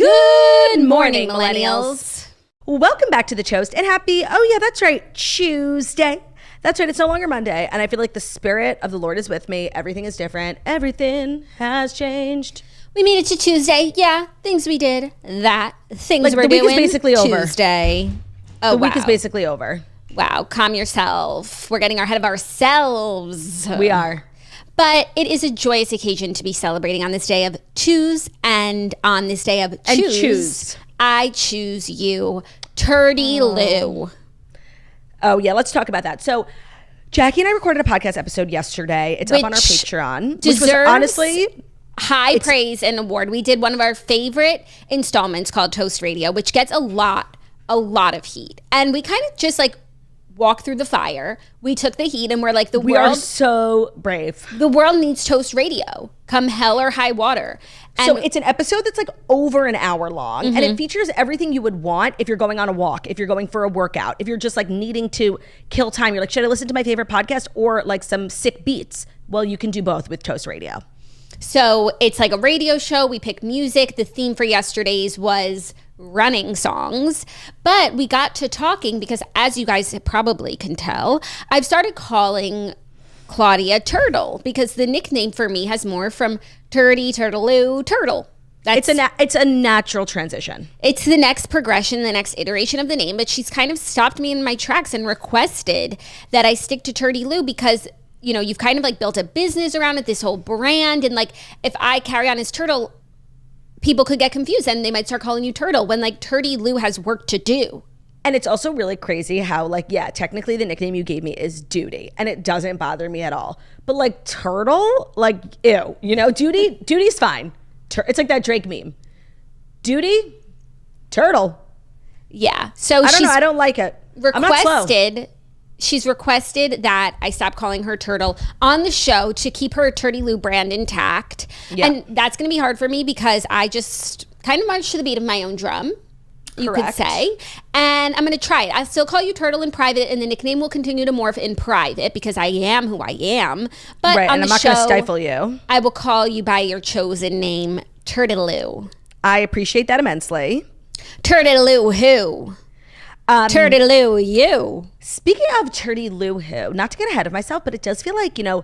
Good morning, millennials. Welcome back to the Toast and happy, that's right, Tuesday. That's right, it's no longer Monday, and I feel like the spirit of the Lord is with me. Everything is different. Everything has changed. We made it to Tuesday. Yeah, things we did. Things we're doing. The week is basically over. Tuesday. Oh, the week is basically over. Wow, calm yourself. We're getting ahead of ourselves. We are. But it is a joyous occasion to be celebrating on this day of choose, and on this day of choose. I choose you, Turdy Lou. Oh, yeah, let's talk about that. So, Jackie and I recorded a podcast episode yesterday. It's up on our Patreon. Deserves which was honestly high praise and award. We did one of our favorite installments called Toast Radio, which gets a lot of heat. And we kind of just like walk through the fire. We took the heat and we're like, we are so brave. The world needs Toast Radio, come hell or high water. And so it's an episode that's like over an hour long, and it features everything you would want if you're going on a walk, if you're going for a workout, if you're just like needing to kill time. You're like, should I listen to my favorite podcast or like some sick beats? Well, you can do both with Toast Radio. So it's like a radio show. We pick music. The theme for yesterday's was running songs, but we got to talking because, as you guys probably can tell, I've started calling Claudia Turtle because the nickname for me has more from Turdy, Turtaloo, Turtle. It's a natural transition. It's the next progression, the next iteration of the name, but she's kind of stopped me in my tracks and requested that I stick to Turdy Lou because, you know, you've kind of like built a business around it, this whole brand, and like if I carry on as Turtle, people could get confused and they might start calling you Turtle when like Turdy Lou has work to do. And it's also really crazy how like, yeah, technically the nickname you gave me is Duty and it doesn't bother me at all. But like Turtle, like ew, you know, Duty's fine. It's like that Drake meme. Duty, Turtle. Yeah. So I don't know. I don't like it. She's requested that I stop calling her Turtle on the show to keep her Turdy Lou brand intact. Yeah. And that's going to be hard for me because I just kind of march to the beat of my own drum, you could say. And I'm going to try it. I'll still call you Turtle in private, and the nickname will continue to morph in private because I am who I am. But right, on and I'm the not going to stifle you. I will call you by your chosen name, Turtaloo. I appreciate that immensely. Turtaloo who? Turtaloo you. Speaking of Turdy Lou who, not to get ahead of myself, but it does feel like, you know,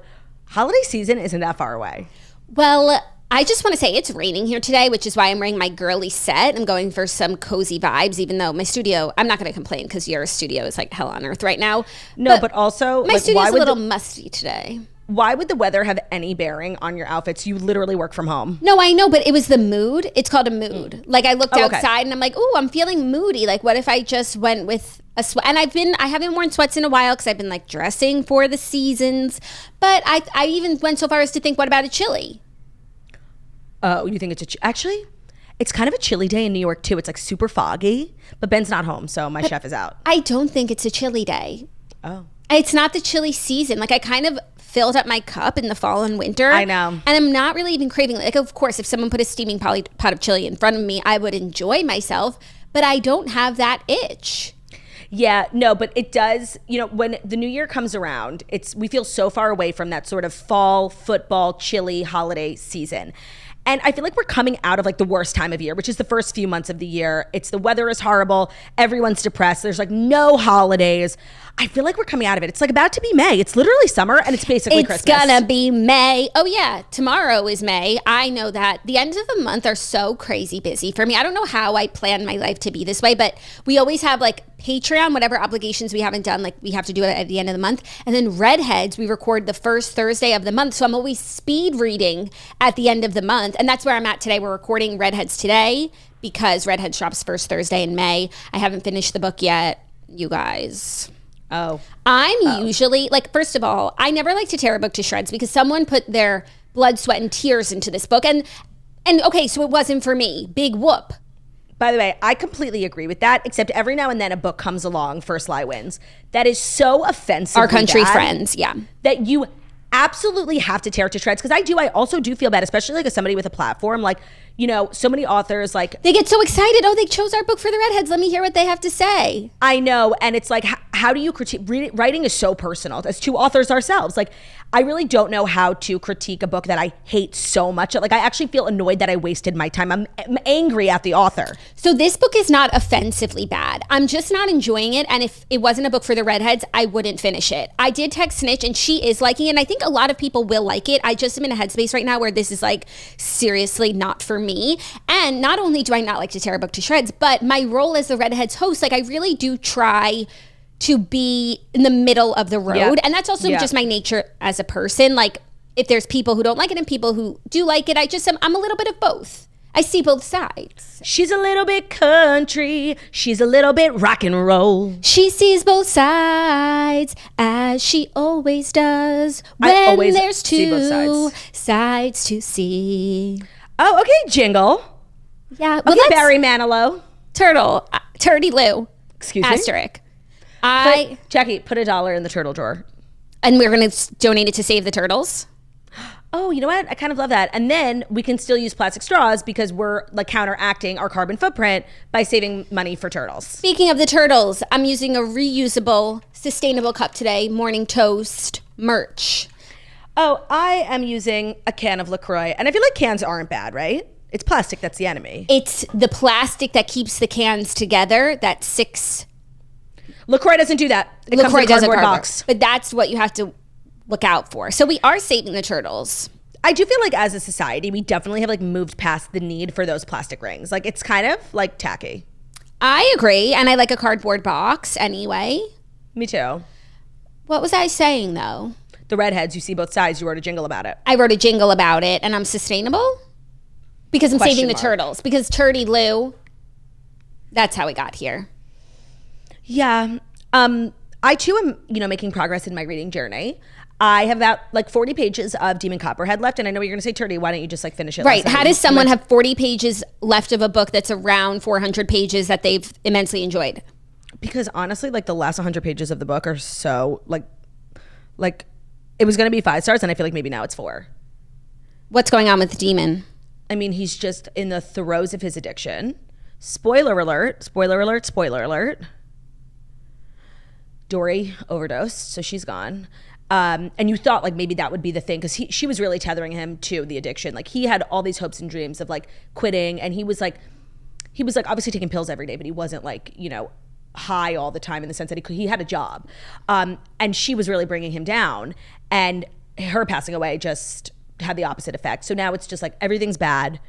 holiday season isn't that far away. Well, I just want to say it's raining here today, which is why I'm wearing my girly set. I'm going for some cozy vibes, even though my studio, I'm not going to complain because your studio is like hell on earth right now. No, but also my studio's a little musty today. Why would the weather have any bearing on your outfits? You literally work from home. No, I know, but it was the mood. It's called a mood. Like I looked outside and I'm like, ooh, I'm feeling moody. Like what if I just went with a sweat? And I haven't worn sweats in a while because I've been like dressing for the seasons. But I even went so far as to think, what about a chili? Oh, you think it's actually, it's kind of a chilly day in New York too. It's like super foggy, but Ben's not home, so my chef is out. I don't think it's a chilly day. Oh. It's not the chilly season. Like I kind of filled up my cup in the fall and winter. I know. And I'm not really even craving it. Like, of course, if someone put a steaming pot of chili in front of me, I would enjoy myself, but I don't have that itch. Yeah, no, but it does, you know, when the new year comes around, we feel so far away from that sort of fall, football, chilly holiday season. And I feel like we're coming out of like the worst time of year, which is the first few months of the year. The weather is horrible. Everyone's depressed. There's like no holidays. I feel like we're coming out of it. It's like about to be May. It's literally summer and it's basically Christmas. It's gonna be May. Oh yeah, tomorrow is May. I know that. The ends of the month are so crazy busy for me. I don't know how I plan my life to be this way, but we always have like Patreon, whatever obligations we haven't done, like we have to do it at the end of the month. And then Redheads, we record the first Thursday of the month. So I'm always speed reading at the end of the month. And that's where I'm at today. We're recording Redheads today because Redheads drops first Thursday in May. I haven't finished the book yet, you guys. I'm usually, like, first of all, I never like to tear a book to shreds because someone put their blood, sweat, and tears into this book. And okay, so it wasn't for me. Big whoop. By the way, I completely agree with that, except every now and then a book comes along for Sly Wins that is so offensive. Our country friends, yeah. That you absolutely have to tear it to shreds. Because I also do feel bad, especially like as somebody with a platform. Like, you know, so many authors, like, they get so excited. Oh, they chose our book for the Redheads. Let me hear what they have to say. I know. And it's like, how do you critique? Writing is so personal. As two authors ourselves, like I really don't know how to critique a book that I hate so much. Like I actually feel annoyed that I wasted my time. I'm angry at the author. So this book is not offensively bad. I'm just not enjoying it. And if it wasn't a book for the redheads, I wouldn't finish it. I did text Snitch and she is liking it. And I think a lot of people will like it. I just am in a headspace right now where this is like seriously not for me. And not only do I not like to tear a book to shreds, but my role as the redheads host, like I really do try to be in the middle of the road. Yeah. And that's also just my nature as a person. Like if there's people who don't like it and people who do like it, I'm a little bit of both. I see both sides. She's a little bit country. She's a little bit rock and roll. She sees both sides as she always does when there's two sides to see. Oh, okay, jingle. Yeah. Well, okay, Barry Manilow. Turdy Lou. Excuse me? Asterisk. Jackie, put $1 in the turtle drawer. And we're going to donate it to Save the Turtles. Oh, you know what? I kind of love that. And then we can still use plastic straws because we're like counteracting our carbon footprint by saving money for turtles. Speaking of the turtles, I'm using a reusable, sustainable cup today. Morning Toast merch. Oh, I am using a can of LaCroix. And I feel like cans aren't bad, right? It's plastic that's the enemy. It's the plastic that keeps the cans together. That's 6... LaCroix doesn't do that. It comes in a cardboard box. But that's what you have to look out for. So we are saving the turtles. I do feel like as a society, we definitely have like moved past the need for those plastic rings. Like it's kind of like tacky. I agree. And I like a cardboard box anyway. Me too. What was I saying though? The redheads, you see both sides. You wrote a jingle about it. I wrote a jingle about it and I'm sustainable? Because I'm saving the turtles. Because Turdy Lou, that's how we got here. Yeah. I too am, making progress in my reading journey. I have about like 40 pages of Demon Copperhead left. And I know you're going to say, Turdy, why don't you just like finish it? Right. How does someone have 40 pages left of a book that's around 400 pages that they've immensely enjoyed? Because honestly, like the last 100 pages of the book are so like it was going to be 5 stars. And I feel like maybe now it's 4. What's going on with Demon? I mean, he's just in the throes of his addiction. Spoiler alert, spoiler alert, spoiler alert. Dory overdosed, so she's gone. And you thought like maybe that would be the thing because she was really tethering him to the addiction. Like he had all these hopes and dreams of like quitting, and he was like obviously taking pills every day, but he wasn't like high all the time in the sense that he had a job. And she was really bringing him down, and her passing away just had the opposite effect. So now it's just like everything's bad.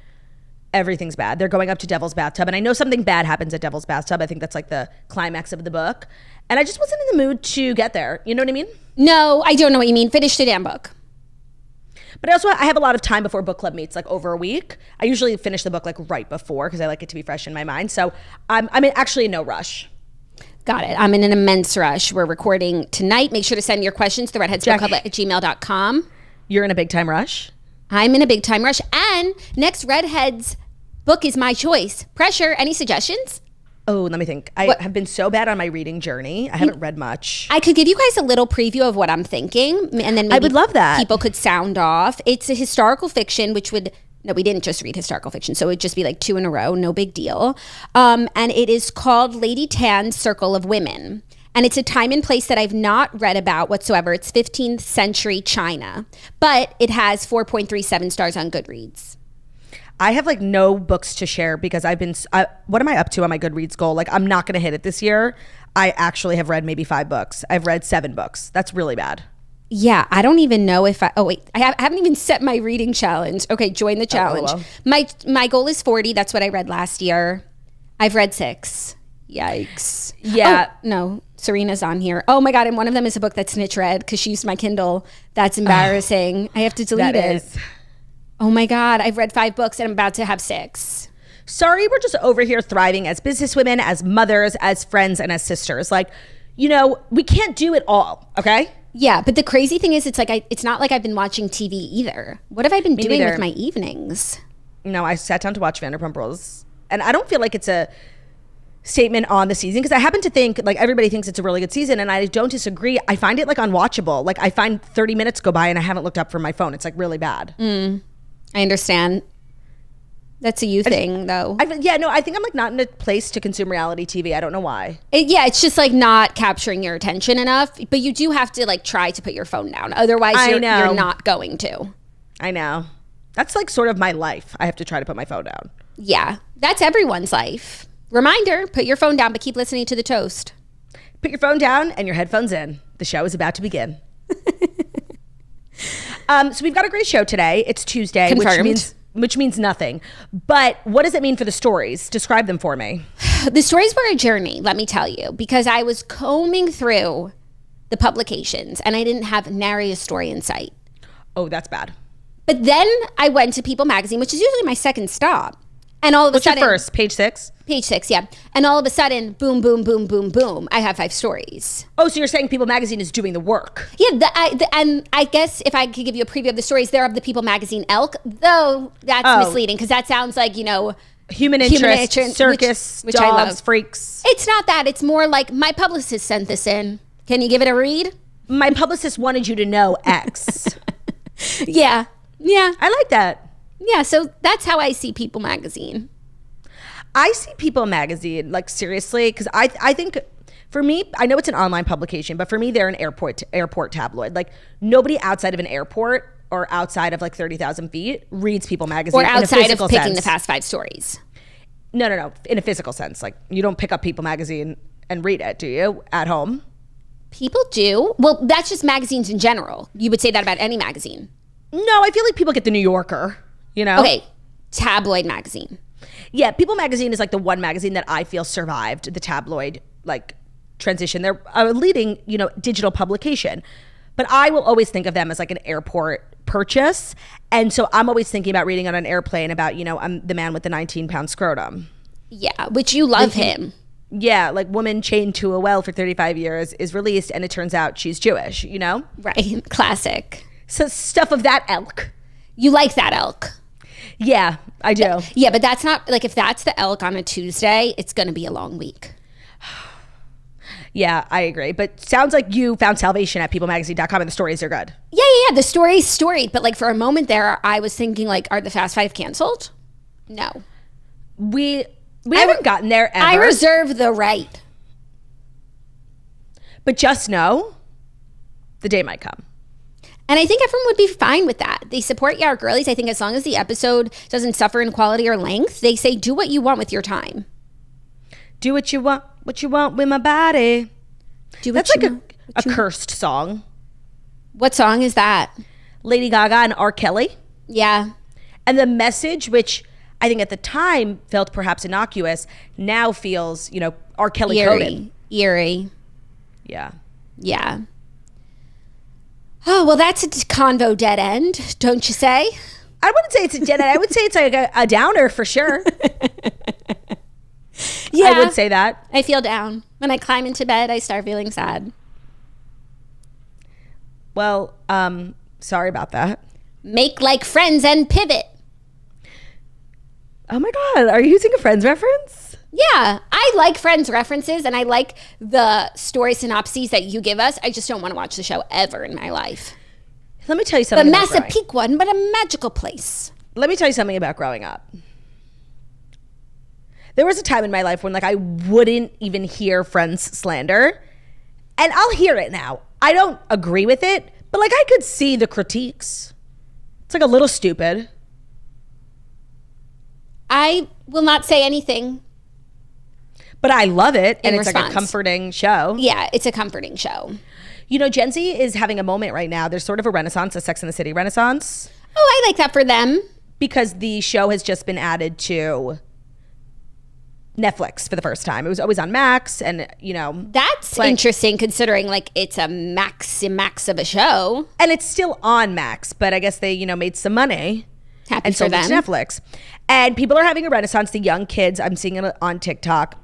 Everything's bad. They're going up to Devil's Bathtub, and I know something bad happens at Devil's Bathtub. I think that's like the climax of the book. And I just wasn't in the mood to get there. You know what I mean? No, I don't know what you mean. Finish the damn book. But I have a lot of time before book club meets, like over a week. I usually finish the book like right before because I like it to be fresh in my mind. So I'm actually in no rush. Got it. I'm in an immense rush. We're recording tonight. Make sure to send your questions to redheadsbookclub@gmail.com. You're in a big time rush? I'm in a big time rush. And next Redheads book is my choice. Pressure. Any suggestions? Oh, let me think. I have been so bad on my reading journey. I haven't read much. I could give you guys a little preview of what I'm thinking, and then maybe I would love that. People could sound off. It's a historical fiction, we didn't just read historical fiction, so it would just be like 2 in a row, no big deal. And it is called Lady Tan's Circle of Women. And it's a time and place that I've not read about whatsoever. It's 15th century China, but it has 4.37 stars on Goodreads. I have like no books to share because what am I up to on my Goodreads goal? Like I'm not going to hit it this year. I actually have read maybe 5 books. I've read 7 books. That's really bad. Yeah, I don't even know if I haven't even set my reading challenge. Okay, join the challenge. Oh, well. My goal is 40. That's what I read last year. I've read 6. Yikes. Yeah. Oh, no, Serena's on here. Oh my God, and one of them is a book that Snitch read because she used my Kindle. That's embarrassing. I have to delete it. Oh my God, I've read 5 books and I'm about to have 6. Sorry, we're just over here thriving as businesswomen, as mothers, as friends, and as sisters. Like, we can't do it all, okay? Yeah, but the crazy thing is it's not like I've been watching TV either. What have I been doing with my evenings? No, I sat down to watch Vanderpump Rules, and I don't feel like it's a statement on the season because I happen to think like everybody thinks it's a really good season, and I don't disagree. I find it like unwatchable. Like I find 30 minutes go by and I haven't looked up from my phone. It's like really bad. I understand. That's a you thing, though. I think I'm like not in a place to consume reality TV. I don't know why. It's just like not capturing your attention enough. But you do have to like try to put your phone down. Otherwise, you're not going to. I know. That's like sort of my life. I have to try to put my phone down. Yeah, that's everyone's life. Reminder, put your phone down, but keep listening to the toast. Put your phone down and your headphones in. The show is about to begin. So we've got a great show today. It's Tuesday, Confirmed. which means nothing. But what does it mean for the stories? Describe them for me. The stories were a journey, let me tell you, because I was combing through the publications and I didn't have nary a story in sight. Oh, that's bad. But then I went to People Magazine, which is usually my second stop. And all of a sudden... What's your first? Page 6? Page 6, yeah. And all of a sudden, boom, boom, boom, boom, boom, I have 5 stories. Oh, so you're saying People Magazine is doing the work? Yeah, and I guess if I could give you a preview of the stories, they're of the People Magazine ilk, though that's misleading because that sounds like, human interest, circus, which dogs, I love. Freaks. It's not that. It's more like my publicist sent this in. Can you give it a read? My publicist wanted you to know X. Yeah. I like that. Yeah, so that's how I see People Magazine. I see People Magazine, like seriously, because I think for me, I know it's an online publication, but for me, they're an airport tabloid. Like nobody outside of an airport or outside of like 30,000 feet reads People Magazine. Or outside of picking sense. the fast 5 stories. No. In a physical sense. Like you don't pick up People Magazine and read it, do you? At home? People do. Well, that's just magazines in general. You would say that about any magazine. No, I feel like people get the New Yorker, Okay, tabloid magazine. Yeah, People Magazine is like the one magazine that I feel survived the tabloid like transition. They're a leading, digital publication. But I will always think of them as like an airport purchase. And so I'm always thinking about reading on an airplane about, I'm the man with the 19-pound scrotum. Yeah, which you love him. Yeah, like woman chained to a well for 35 years is released and it turns out she's Jewish, Right, classic. So stuff of that ilk. You like that ilk. Yeah, I do. Yeah, but that's not, like if that's the ilk on a Tuesday, it's going to be a long week. Yeah, I agree. But sounds like you found salvation at peoplemagazine.com and the stories are good. Yeah. The story's storied. But like for a moment there, I was thinking like, are the Fast 5 canceled? No. We haven't gotten there ever. I reserve the right. But just know, the day might come. And I think everyone would be fine with that. They support Yar Girlies. I think as long as the episode doesn't suffer in quality or length, they say do what you want with your time. Do what you want with my body. That's like a cursed song. What song is that? Lady Gaga and R. Kelly. Yeah. And the message, which I think at the time felt perhaps innocuous, now feels, R. Kelly coded. Eerie. Yeah. Oh, well, that's a convo dead end, don't you say? I wouldn't say it's a dead end. I would say it's like a downer for sure. Yeah. I would say that. I feel down. When I climb into bed, I start feeling sad. Well, sorry about that. Make like Friends and pivot. Oh my God, are you using a Friends reference? Yeah, I like Friends references and I like the story synopses that you give us. I just don't want to watch the show ever in my life. Let me tell you something the about growing. Massapequa one, but a magical place. Let me tell you something about growing up. There was a time in my life when like I wouldn't even hear Friends slander. And I'll hear it now. I don't agree with it, but like I could see the critiques. It's like a little stupid. I will not say anything. But I love it, and it's response. like a comforting show. Yeah, it's a comforting show. Gen Z is having a moment right now. There's sort of a renaissance, a Sex and the City renaissance. Oh, I like that for them. Because the show has just been added to Netflix for the first time. It was always on Max, and That's interesting considering like it's a max of a show. And it's still on Max, but I guess they, made some money. Happy and for sold them. it to Netflix. And people are having a renaissance, the young kids. I'm seeing it on TikTok.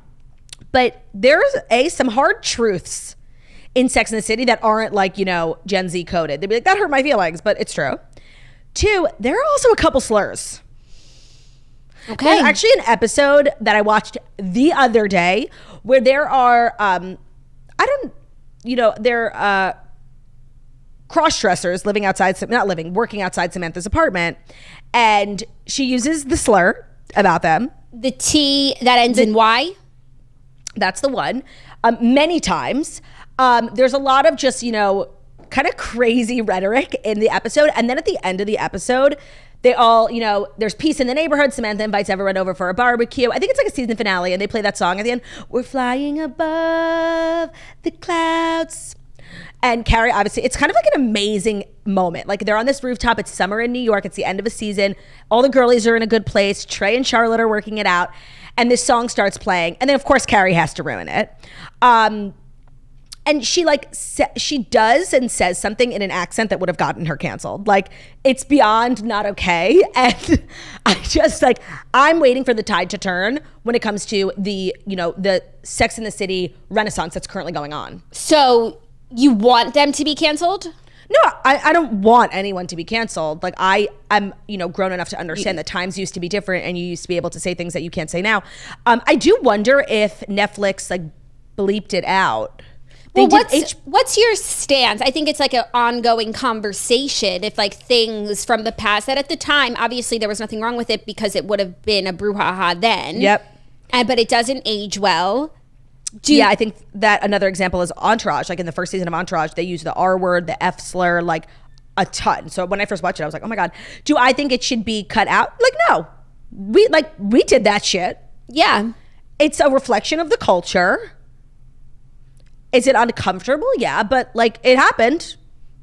But there's some hard truths in Sex and the City that aren't like, Gen Z coded. They'd be like, that hurt my feelings, but it's true. 2, there are also a couple slurs. Okay. There's actually an episode that I watched the other day where there are, they're cross-dressers working outside Samantha's apartment. And she uses the slur, about them. The T that ends in Y. That's the one. Many times. There's a lot of just, kind of crazy rhetoric in the episode. And then at the end of the episode, they all, there's peace in the neighborhood. Samantha invites everyone over for a barbecue. I think it's like a season finale, and they play that song at the end. We're flying above the clouds. And Carrie, obviously, it's kind of like an amazing moment. Like, they're on this rooftop. It's summer in New York. It's the end of a season. All the girlies are in a good place. Trey and Charlotte are working it out. And this song starts playing. And then, of course, Carrie has to ruin it. And she she does and says something in an accent that would have gotten her canceled. Like, it's beyond not okay. And I just I'm waiting for the tide to turn when it comes to the Sex and the City renaissance that's currently going on. So you want them to be canceled? No, I don't want anyone to be canceled. Like, I'm grown enough to understand that times used to be different and you used to be able to say things that you can't say now. I do wonder if Netflix bleeped it out. Well, what's your stance? I think it's like an ongoing conversation. If things from the past that at the time, obviously there was nothing wrong with it because it would have been a brouhaha then. Yep. But it doesn't age well. I think that another example is Entourage. Like, in the first season of Entourage, they use the R word, the F slur, a ton. So when I first watched it, I was like, oh my God. Do I think it should be cut out? No. We did that shit. Yeah. It's a reflection of the culture. Is it uncomfortable? Yeah, but it happened.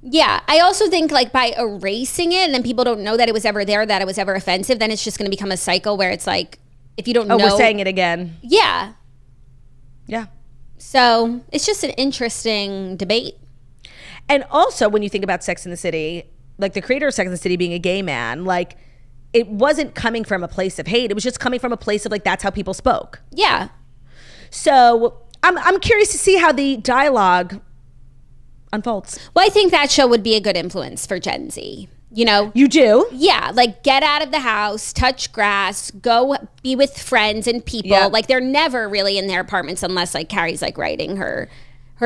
Yeah, I also think by erasing it and then people don't know that it was ever there, that it was ever offensive, then it's just going to become a cycle where it's if you don't know. Oh, we're saying it again. Yeah. Yeah. So it's just an interesting debate. And also, when you think about Sex and the City, the creator of Sex and the City being a gay man, it wasn't coming from a place of hate. It was just coming from a place of that's how people spoke. Yeah. So I'm curious to see how the dialogue unfolds. Well, I think that show would be a good influence for Gen Z. You do? Yeah, get out of the house, touch grass, go be with friends and people. Yep. They're never really in their apartments unless Carrie's writing her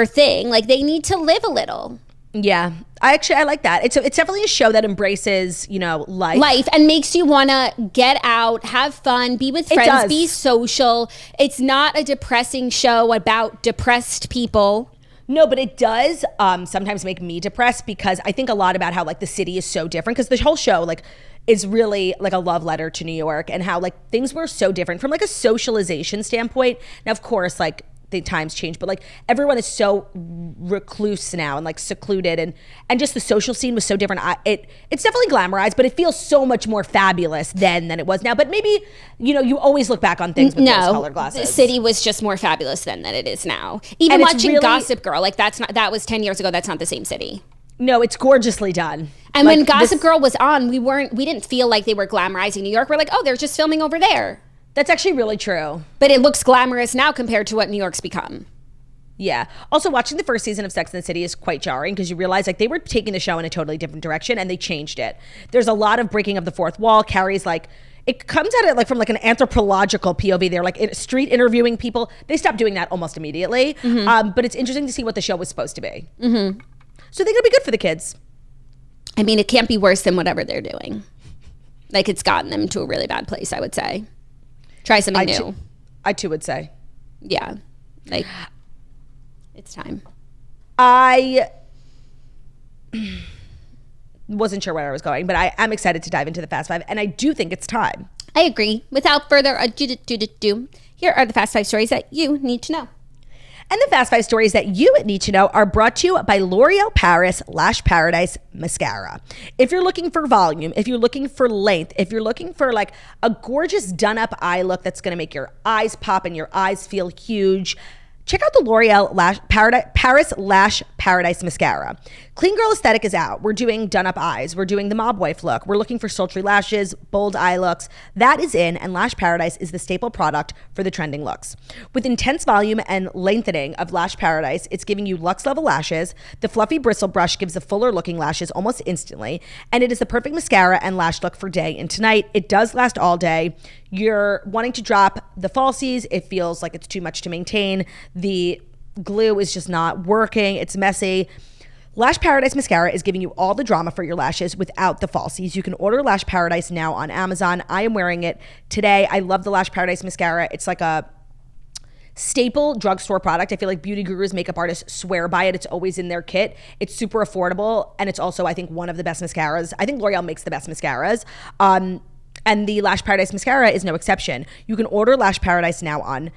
thing. They need to live a little. Yeah, I like that. It's definitely a show that embraces life and makes you want to get out, have fun, be with friends, be social. It's not a depressing show about depressed people. No, but it does sometimes make me depressed because I think a lot about how the city is so different, because the whole show is really a love letter to New York and how things were so different from a socialization standpoint. Now, of course, the times change, but everyone is so recluse now and secluded, and just the social scene was so different. It's definitely glamorized, but it feels so much more fabulous then than it was now. But maybe you always look back on things with rose-colored glasses. The city was just more fabulous then than it is now. Even watching Gossip Girl, that was 10 years ago. That's not the same city. No, it's gorgeously done. And when Gossip Girl was on, we didn't feel like they were glamorizing New York. We're oh, they're just filming over there. That's actually really true. But it looks glamorous now compared to what New York's become. Yeah. Also, watching the first season of Sex and the City is quite jarring because you realize they were taking the show in a totally different direction and they changed it. There's a lot of breaking of the fourth wall. Carrie's it comes at it from an anthropological POV. They're street interviewing people. They stopped doing that almost immediately. Mm-hmm. But it's interesting to see what the show was supposed to be. Mm-hmm. So I think it'll be good for the kids. I mean, it can't be worse than whatever they're doing. It's gotten them to a really bad place, I would say. Try something new. I too would say. Yeah. It's time. I wasn't sure where I was going, but I am excited to dive into the Fast Five, and I do think it's time. I agree. Without further ado, here are the Fast Five stories that you need to know. And the Fast Five stories that you need to know are brought to you by L'Oreal Paris Lash Paradise Mascara. If you're looking for volume, if you're looking for length, if you're looking for a gorgeous done-up eye look that's going to make your eyes pop and your eyes feel huge, check out the L'Oreal Paris Lash Paradise Mascara. Clean girl aesthetic is out. We're doing done-up eyes. We're doing the mob wife look. We're looking for sultry lashes, bold eye looks. That is in, and Lash Paradise is the staple product for the trending looks. With intense volume and lengthening of Lash Paradise, it's giving you luxe-level lashes. The fluffy bristle brush gives the fuller-looking lashes almost instantly, and it is the perfect mascara and lash look for day and tonight. It does last all day. You're wanting to drop the falsies. It feels like it's too much to maintain. The glue is just not working. It's messy. Lash Paradise Mascara is giving you all the drama for your lashes without the falsies. You can order Lash Paradise now on Amazon. I am wearing it today. I love the Lash Paradise Mascara. It's like a staple drugstore product. I feel like beauty gurus, makeup artists swear by it. It's always in their kit. It's super affordable. And it's also, I think, one of the best mascaras. I think L'Oreal makes the best mascaras. And the Lash Paradise Mascara is no exception. You can order Lash Paradise now on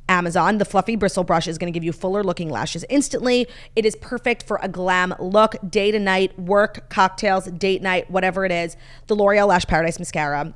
Amazon. The fluffy bristle brush is going to give you fuller looking lashes instantly. It is perfect for a glam look, day to night, work, cocktails, date night, whatever it is. The L'Oreal Lash Paradise Mascara.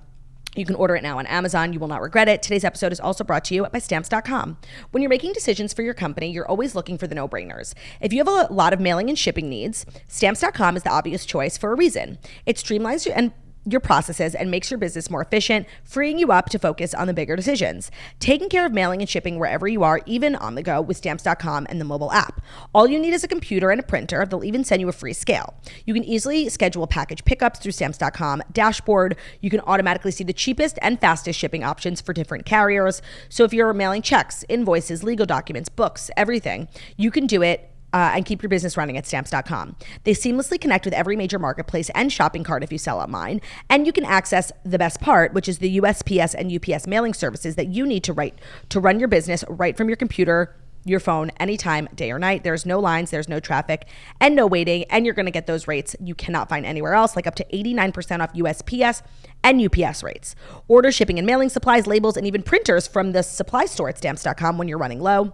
You can order it now on Amazon. You will not regret it. Today's episode is also brought to you by Stamps.com. When you're making decisions for your company, you're always looking for the no-brainers. If you have a lot of mailing and shipping needs, Stamps.com is the obvious choice for a reason. It streamlines your processes and makes your business more efficient, freeing you up to focus on the bigger decisions. Taking care of mailing and shipping wherever you are, even on the go with Stamps.com and the mobile app. All you need is a computer and a printer. They'll even send you a free scale. You can easily schedule package pickups through Stamps.com dashboard. You can automatically see the cheapest and fastest shipping options for different carriers. So if you're mailing checks, invoices, legal documents, books, everything, you can do it and keep your business running at Stamps.com. They seamlessly connect with every major marketplace and shopping cart if you sell online. And you can access the best part, which is the USPS and UPS mailing services that you need to run your business right from your computer, your phone, anytime, day or night. There's no lines, there's no traffic, and no waiting. And you're going to get those rates you cannot find anywhere else, like up to 89% off USPS and UPS rates. Order shipping and mailing supplies, labels, and even printers from the supply store at Stamps.com when you're running low.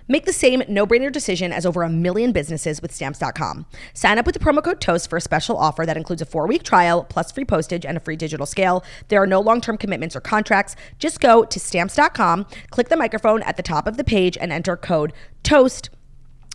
Make the same no-brainer decision as over 1 million businesses with Stamps.com. Sign up with the promo code TOAST for a special offer that includes a 4-week trial, plus free postage and a free digital scale. There are no long-term commitments or contracts. Just go to Stamps.com, click the microphone at the top of the page, and enter code TOAST.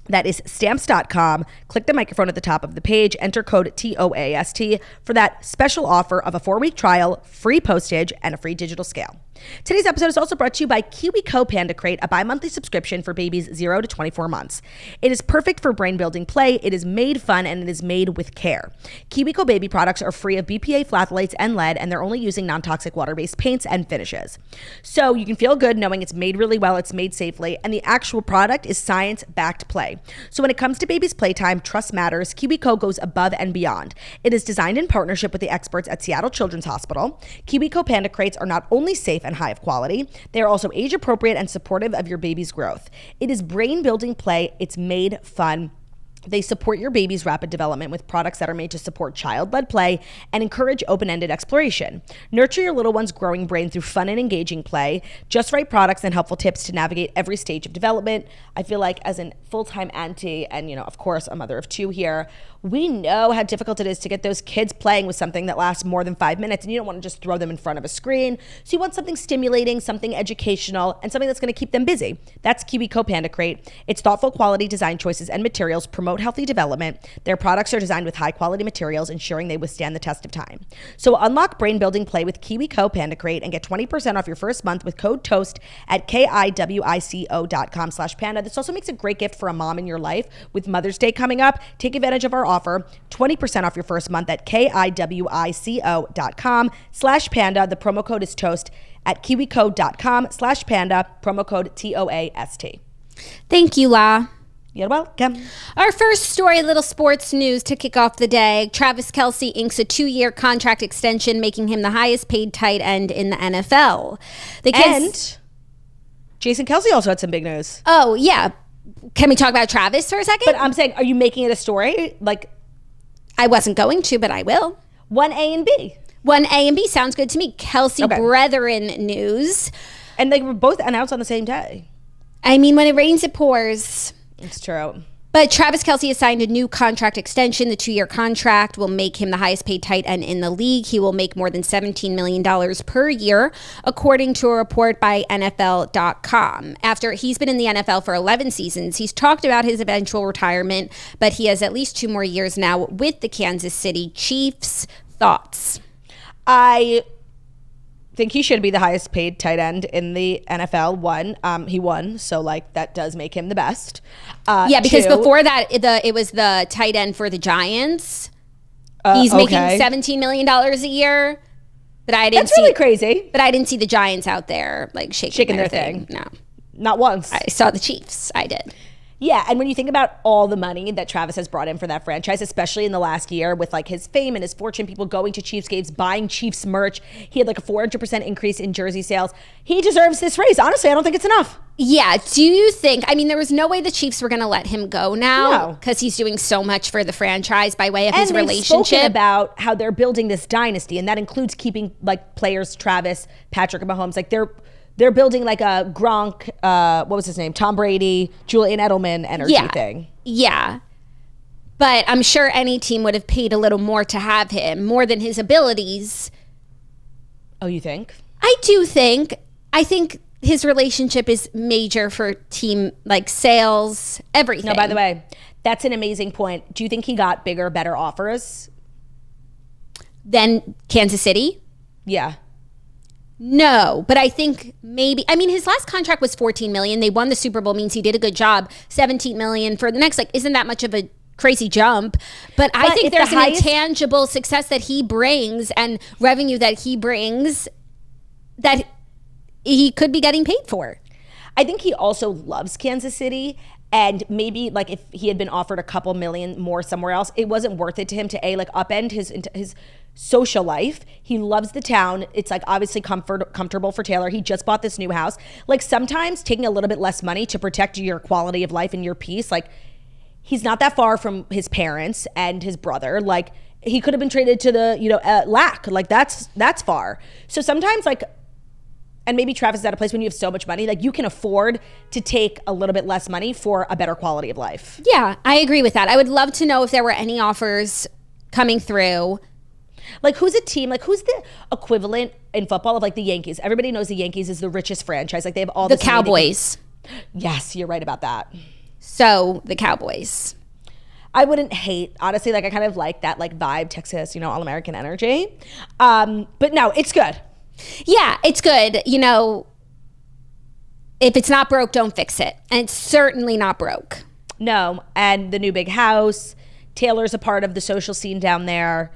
That is Stamps.com. Click the microphone at the top of the page, enter code TOAST for that special offer of a 4-week trial, free postage, and a free digital scale. Today's episode is also brought to you by KiwiCo Panda Crate, a bi-monthly subscription for babies 0 to 24 months. It is perfect for brain-building play, it is made fun, and it is made with care. KiwiCo baby products are free of BPA, phthalates, and lead, and they're only using non-toxic water-based paints and finishes. So you can feel good knowing it's made really well, it's made safely, and the actual product is science-backed play. So when it comes to baby's playtime, trust matters. KiwiCo goes above and beyond. It is designed in partnership with the experts at Seattle Children's Hospital. KiwiCo Panda Crates are not only safe and high of quality, they are also age appropriate and supportive of your baby's growth. It is brain building play. It's made fun. They support your baby's rapid development with products that are made to support child-led play and encourage open-ended exploration. Nurture your little one's growing brain through fun and engaging play. Just right products and helpful tips to navigate every stage of development. I feel like as a full-time auntie and, of course, a mother of 2 here, we know how difficult it is to get those kids playing with something that lasts more than 5 minutes, and you don't want to just throw them in front of a screen. So you want something stimulating, something educational, and something that's going to keep them busy. That's KiwiCo Panda Crate. Its thoughtful quality design choices and materials promote healthy development. Their products are designed with high quality materials, ensuring they withstand the test of time. So unlock brain building play with KiwiCo Panda Crate and get 20% off your first month with code TOAST at kiwico.com/panda. This also makes a great gift for a mom in your life. With Mother's Day coming up, take advantage of our offer, 20% off your first month at kiwico.com/panda. The promo code is TOAST at kiwico.com/panda, promo code TOAST. Thank you, La. You're welcome. Our first story, little sports news to kick off the day. Travis Kelce inks a 2-year contract extension, making him the highest paid tight end in the NFL. And Jason Kelce also had some big news. Oh, yeah. Can we talk about Travis for a second? But I'm saying, are you making it a story? Like, I wasn't going to, but I will. 1A and B. 1A and B sounds good to me. Kelce brethren news. And they were both announced on the same day. I mean, when it rains, it pours. It's true. But Travis Kelce has signed a new contract extension. The 2-year contract will make him the highest paid tight end in the league. He will make more than $17 million per year, according to a report by NFL.com. After he's been in the NFL for 11 seasons, he's talked about his eventual retirement, but he has at least 2 more years now with the Kansas City Chiefs. Thoughts? I think he should be the highest paid tight end in the NFL. He won, so that does make him the best. Yeah, because before that, it was the tight end for the Giants. He's making $17 million a year. But I didn't. That's really crazy. But I didn't see the Giants out there shaking their thing. No, not once. I saw the Chiefs. I did. Yeah, and when you think about all the money that Travis has brought in for that franchise, especially in the last year with like his fame and his fortune, people going to Chiefs games, buying Chiefs merch, he had like a 400% increase in jersey sales. He deserves this raise. Honestly, I don't think it's enough. Yeah. Do you think, I mean, there was no way the Chiefs were going to let him go now No. because he's doing so much for the franchise by way of his And they've relationship. spoken about how they're building this dynasty, and that includes keeping like players, Travis, Patrick, and Mahomes. Like they're building like a Gronk, what was his name? Tom Brady, Julian Edelman energy thing. Yeah. But I'm sure any team would have paid a little more to have him, more than his abilities. Oh, you think? I do think. I think his relationship is major for team like sales, everything. No, by the way, that's an amazing point. Do you think he got bigger, better offers? Than Kansas City? Yeah. No, but I think maybe, I mean, his last contract was $14 million. They won the Super Bowl, means he did a good job. $17 million for the next, like, isn't that much of a crazy jump? But I think there's an intangible success that he brings and revenue that he brings that he could be getting paid for. I think he also loves Kansas City, and maybe like if he had been offered a couple million more somewhere else, it wasn't worth it to him to like upend his social life. He loves the town. It's like obviously comfortable for Taylor. He just bought this new house. Like sometimes taking a little bit less money to protect your quality of life and your peace. Like he's not that far from his parents and his brother. Like he could have been traded to the LAC. Like that's far. So sometimes like. And maybe Travis is at a place when you have so much money, like you can afford to take a little bit less money for a better quality of life. Yeah, I agree with that. I would love to know if there were any offers coming through. Like who's a team, like who's the equivalent in football of like the Yankees? Everybody knows the Yankees is the richest franchise. Like they have all the Cowboys. Yes, you're right about that. So the Cowboys. I wouldn't hate, honestly, like I kind of like that like vibe, Texas, All-American energy. But no, it's good. Yeah, it's good. If it's not broke, don't fix it. And it's certainly not broke. No, and the new big house. Taylor's a part of the social scene down there.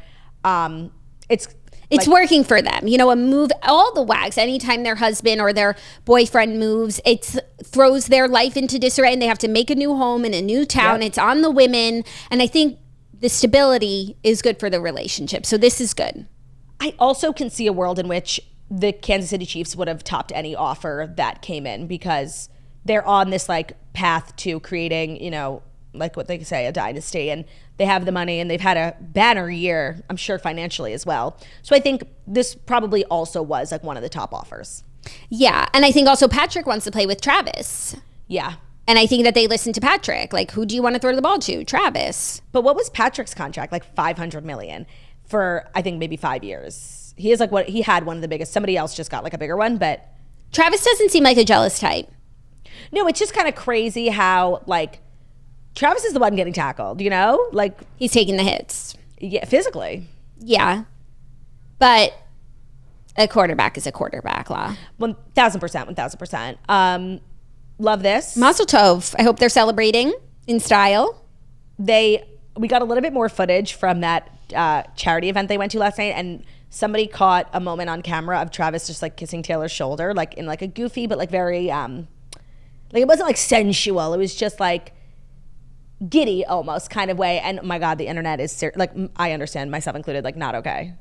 It's working for them. A move, all the wags, anytime their husband or their boyfriend moves, it throws their life into disarray and they have to make a new home in a new town. Yep. It's on the women. And I think the stability is good for the relationship. So this is good. I also can see a world in which the Kansas City Chiefs would have topped any offer that came in because they're on this like path to creating, like what they say, a dynasty, and they have the money and they've had a banner year, I'm sure financially as well. So I think this probably also was like one of the top offers. Yeah. And I think also Patrick wants to play with Travis. Yeah. And I think that they listen to Patrick. Like, who do you want to throw the ball to? Travis. But what was Patrick's contract? Like $500 million for, I think, maybe 5 years. He is like he had one of the biggest. Somebody else just got like a bigger one, but Travis doesn't seem like a jealous type. No, it's just kind of crazy how like Travis is the one getting tackled, like he's taking the hits. Yeah, physically. Yeah, but a quarterback is a quarterback, La. 1,000%. Love this. Mazel tov. I hope they're celebrating in style. We got a little bit more footage from that charity event they went to last night, and somebody caught a moment on camera of Travis just like kissing Taylor's shoulder, like in like a goofy but like very like it wasn't like sensual. It was just like giddy almost kind of way. And oh my God, the internet is like, I understand, myself included, like not okay.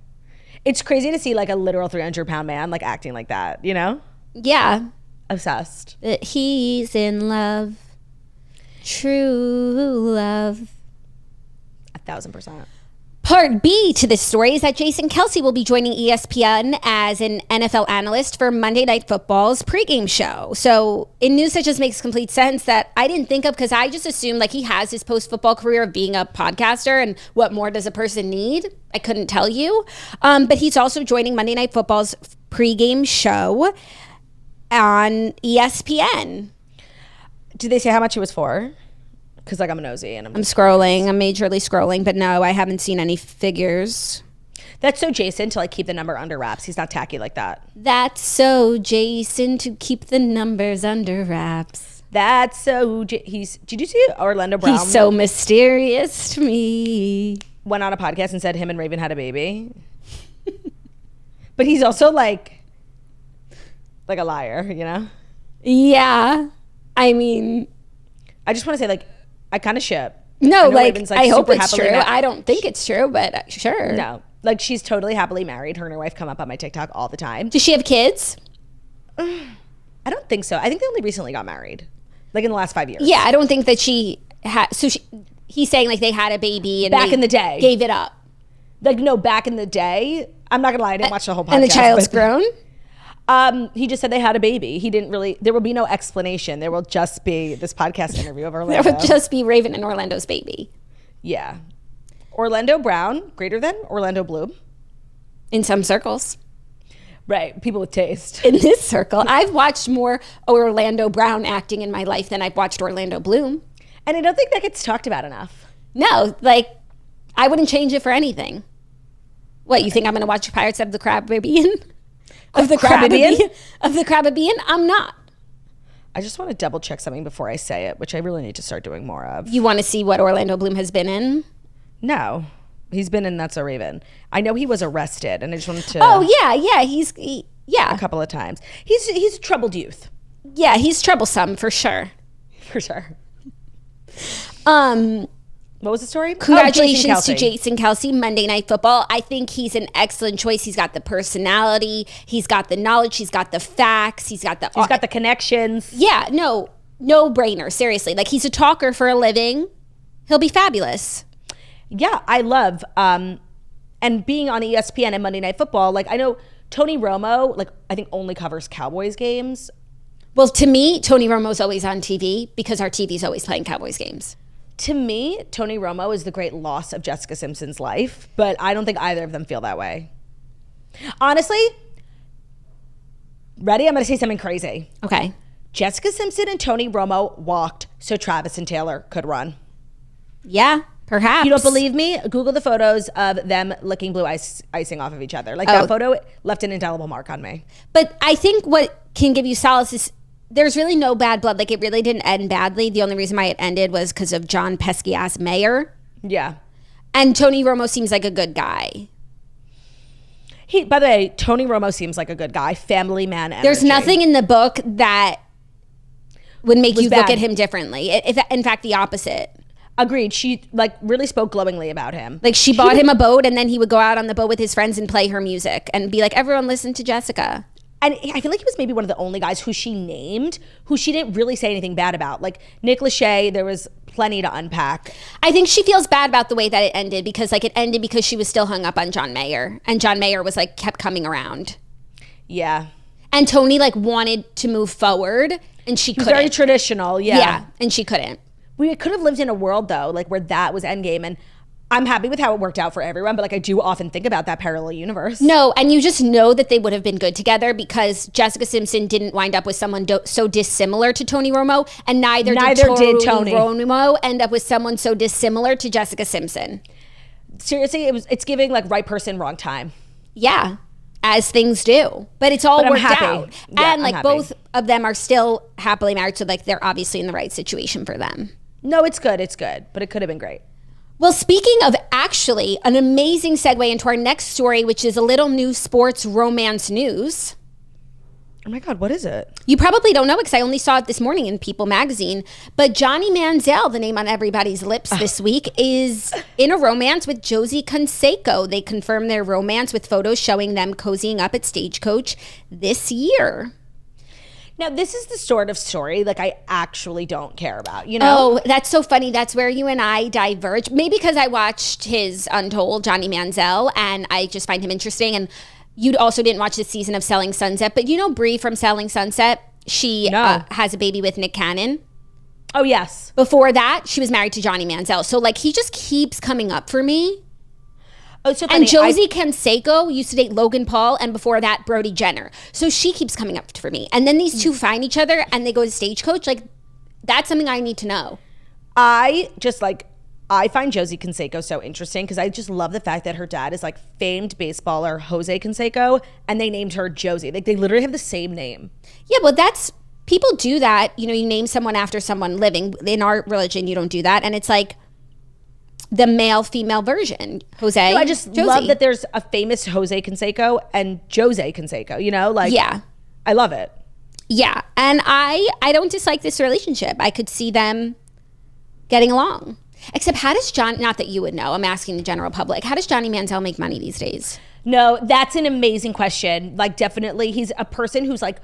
It's crazy to see like a literal 300-pound man like acting like that, Yeah. Obsessed. He's in love. True love. 1,000%. Part B to this story is that Kelce will be joining ESPN as an NFL analyst for Monday Night Football's pregame show. So in news that just makes complete sense that I didn't think of because I just assumed like he has his post-football career of being a podcaster and what more does a person need? I couldn't tell you. But he's also joining Monday Night Football's pregame show on ESPN. Did they say how much it was for? Because like I'm a nosy and I'm scrolling. I'm majorly scrolling, but no, I haven't seen any figures. That's so Jason to like keep the number under wraps. He's not tacky like that. That's so Jason to keep the numbers under wraps. That's so did you see Orlando Brown? He's so mysterious to me. Went on a podcast and said him and Raven had a baby. But he's also like a liar, Yeah. I mean, I just want to say, like, I kind of ship. No, like I hope it's true. I don't think it's true, but sure. No, like she's totally happily married. Her and her wife come up on my TikTok all the time. Does she have kids? I don't think so. I think they only recently got married, like in the last 5 years. Yeah, I don't think that she had. So he's saying like they had a baby and back in the day gave it up. Like no, back in the day. I'm not gonna lie, I didn't watch the whole podcast. And the child's grown. He just said they had a baby. He didn't really. There will be no explanation. There will just be this podcast interview of Orlando. There would just be Raven and Orlando's baby. Yeah, Orlando Brown greater than Orlando Bloom in some circles. Right, people with taste. In this circle, I've watched more Orlando Brown acting in my life than I've watched Orlando Bloom. And I don't think that gets talked about enough. No, like I wouldn't change it for anything. What, you think I'm going to watch Pirates of the Caribbean? Of the Caribbean? I'm not. I just want to double check something before I say it, which I really need to start doing more of. You want to see what Orlando Bloom has been in? No. He's been in That's So Raven. I know he was arrested, and I just wanted to... Oh, yeah. Yeah. A couple of times. He's a troubled youth. Yeah, he's troublesome, for sure. For sure. What was the story? Congratulations to Jason Kelce, Monday Night Football. I think he's an excellent choice. He's got the personality. He's got the knowledge. He's got the facts. He's got the connections. Yeah, no brainer. Seriously. Like, he's a talker for a living. He'll be fabulous. Yeah, I love, and being on ESPN and Monday Night Football, like, I know Tony Romo, like, I think only covers Cowboys games. Well, to me, Tony Romo's always on TV because our TV's always playing Cowboys games. To me, Tony Romo is the great loss of Jessica Simpson's life, but I don't think either of them feel that way. Honestly, ready? I'm going to say something crazy. Okay. Jessica Simpson and Tony Romo walked so Travis and Taylor could run. Yeah, perhaps. You don't believe me? Google the photos of them licking blue icing off of each other. Like, that photo left an indelible mark on me. But I think what can give you solace is there's really no bad blood. Like, it really didn't end badly. The only reason why it ended was because of John pesky-ass mayor. Yeah. And Tony Romo seems like a good guy. By the way, Tony Romo seems like a good guy. Family man energy. There's nothing in the book that would make you look at him differently. In fact, the opposite. Agreed. She like really spoke glowingly about him. Like, she bought him a boat, and then he would go out on the boat with his friends and play her music and be like, everyone listen to Jessica. And I feel like he was maybe one of the only guys who she named who she didn't really say anything bad about. Like Nick Lachey, there was plenty to unpack. I think she feels bad about the way that it ended because like it ended because she was still hung up on John Mayer, and John Mayer was like kept coming around. Yeah. And Tony like wanted to move forward, and she couldn't. Very traditional, yeah. Yeah, and she couldn't. We could have lived in a world though, like where that was endgame, and I'm happy with how it worked out for everyone, but like I do often think about that parallel universe. No, and you just know that they would have been good together because Jessica Simpson didn't wind up with someone so dissimilar to Tony Romo, and neither did Tony Romo end up with someone so dissimilar to Jessica Simpson. Seriously, it's giving like right person, wrong time. Yeah, as things do. But it's all worked out. Yeah, and like both of them are still happily married, so like they're obviously in the right situation for them. No, it's good, but it could have been great. Well, speaking of actually an amazing segue into our next story, which is a little new sports romance news. Oh my God, what is it? You probably don't know because I only saw it this morning in People magazine. But Johnny Manziel, the name on everybody's lips this week, is in a romance with Josie Canseco. They confirmed their romance with photos showing them cozying up at Stagecoach this year. Now, this is the sort of story like I actually don't care about, you know? Oh, that's so funny. That's where you and I diverge. Maybe because I watched his Untold, Johnny Manziel, and I just find him interesting. And you also didn't watch the season of Selling Sunset, but you know Brie from Selling Sunset? She has a baby with Nick Cannon. Oh, yes. Before that, she was married to Johnny Manziel. So like he just keeps coming up for me. Oh, so funny. And Josie Canseco used to date Logan Paul, and before that, Brody Jenner. So she keeps coming up for me. And then these two find each other, and they go to Stagecoach. Like, that's something I need to know. I find Josie Canseco so interesting because I just love the fact that her dad is like famed baseballer Jose Canseco, and they named her Josie. Like, they literally have the same name. Yeah, well, people do that. You know, you name someone after someone living. In our religion, you don't do that. And it's like the male-female version, Jose. No, I just love that there's a famous Jose Canseco and Jose Canseco, you know? Like, yeah. I love it. Yeah, and I don't dislike this relationship. I could see them getting along. Except how does not that you would know, I'm asking the general public, how does Johnny Manziel make money these days? No, that's an amazing question. Like, definitely, he's a person who's like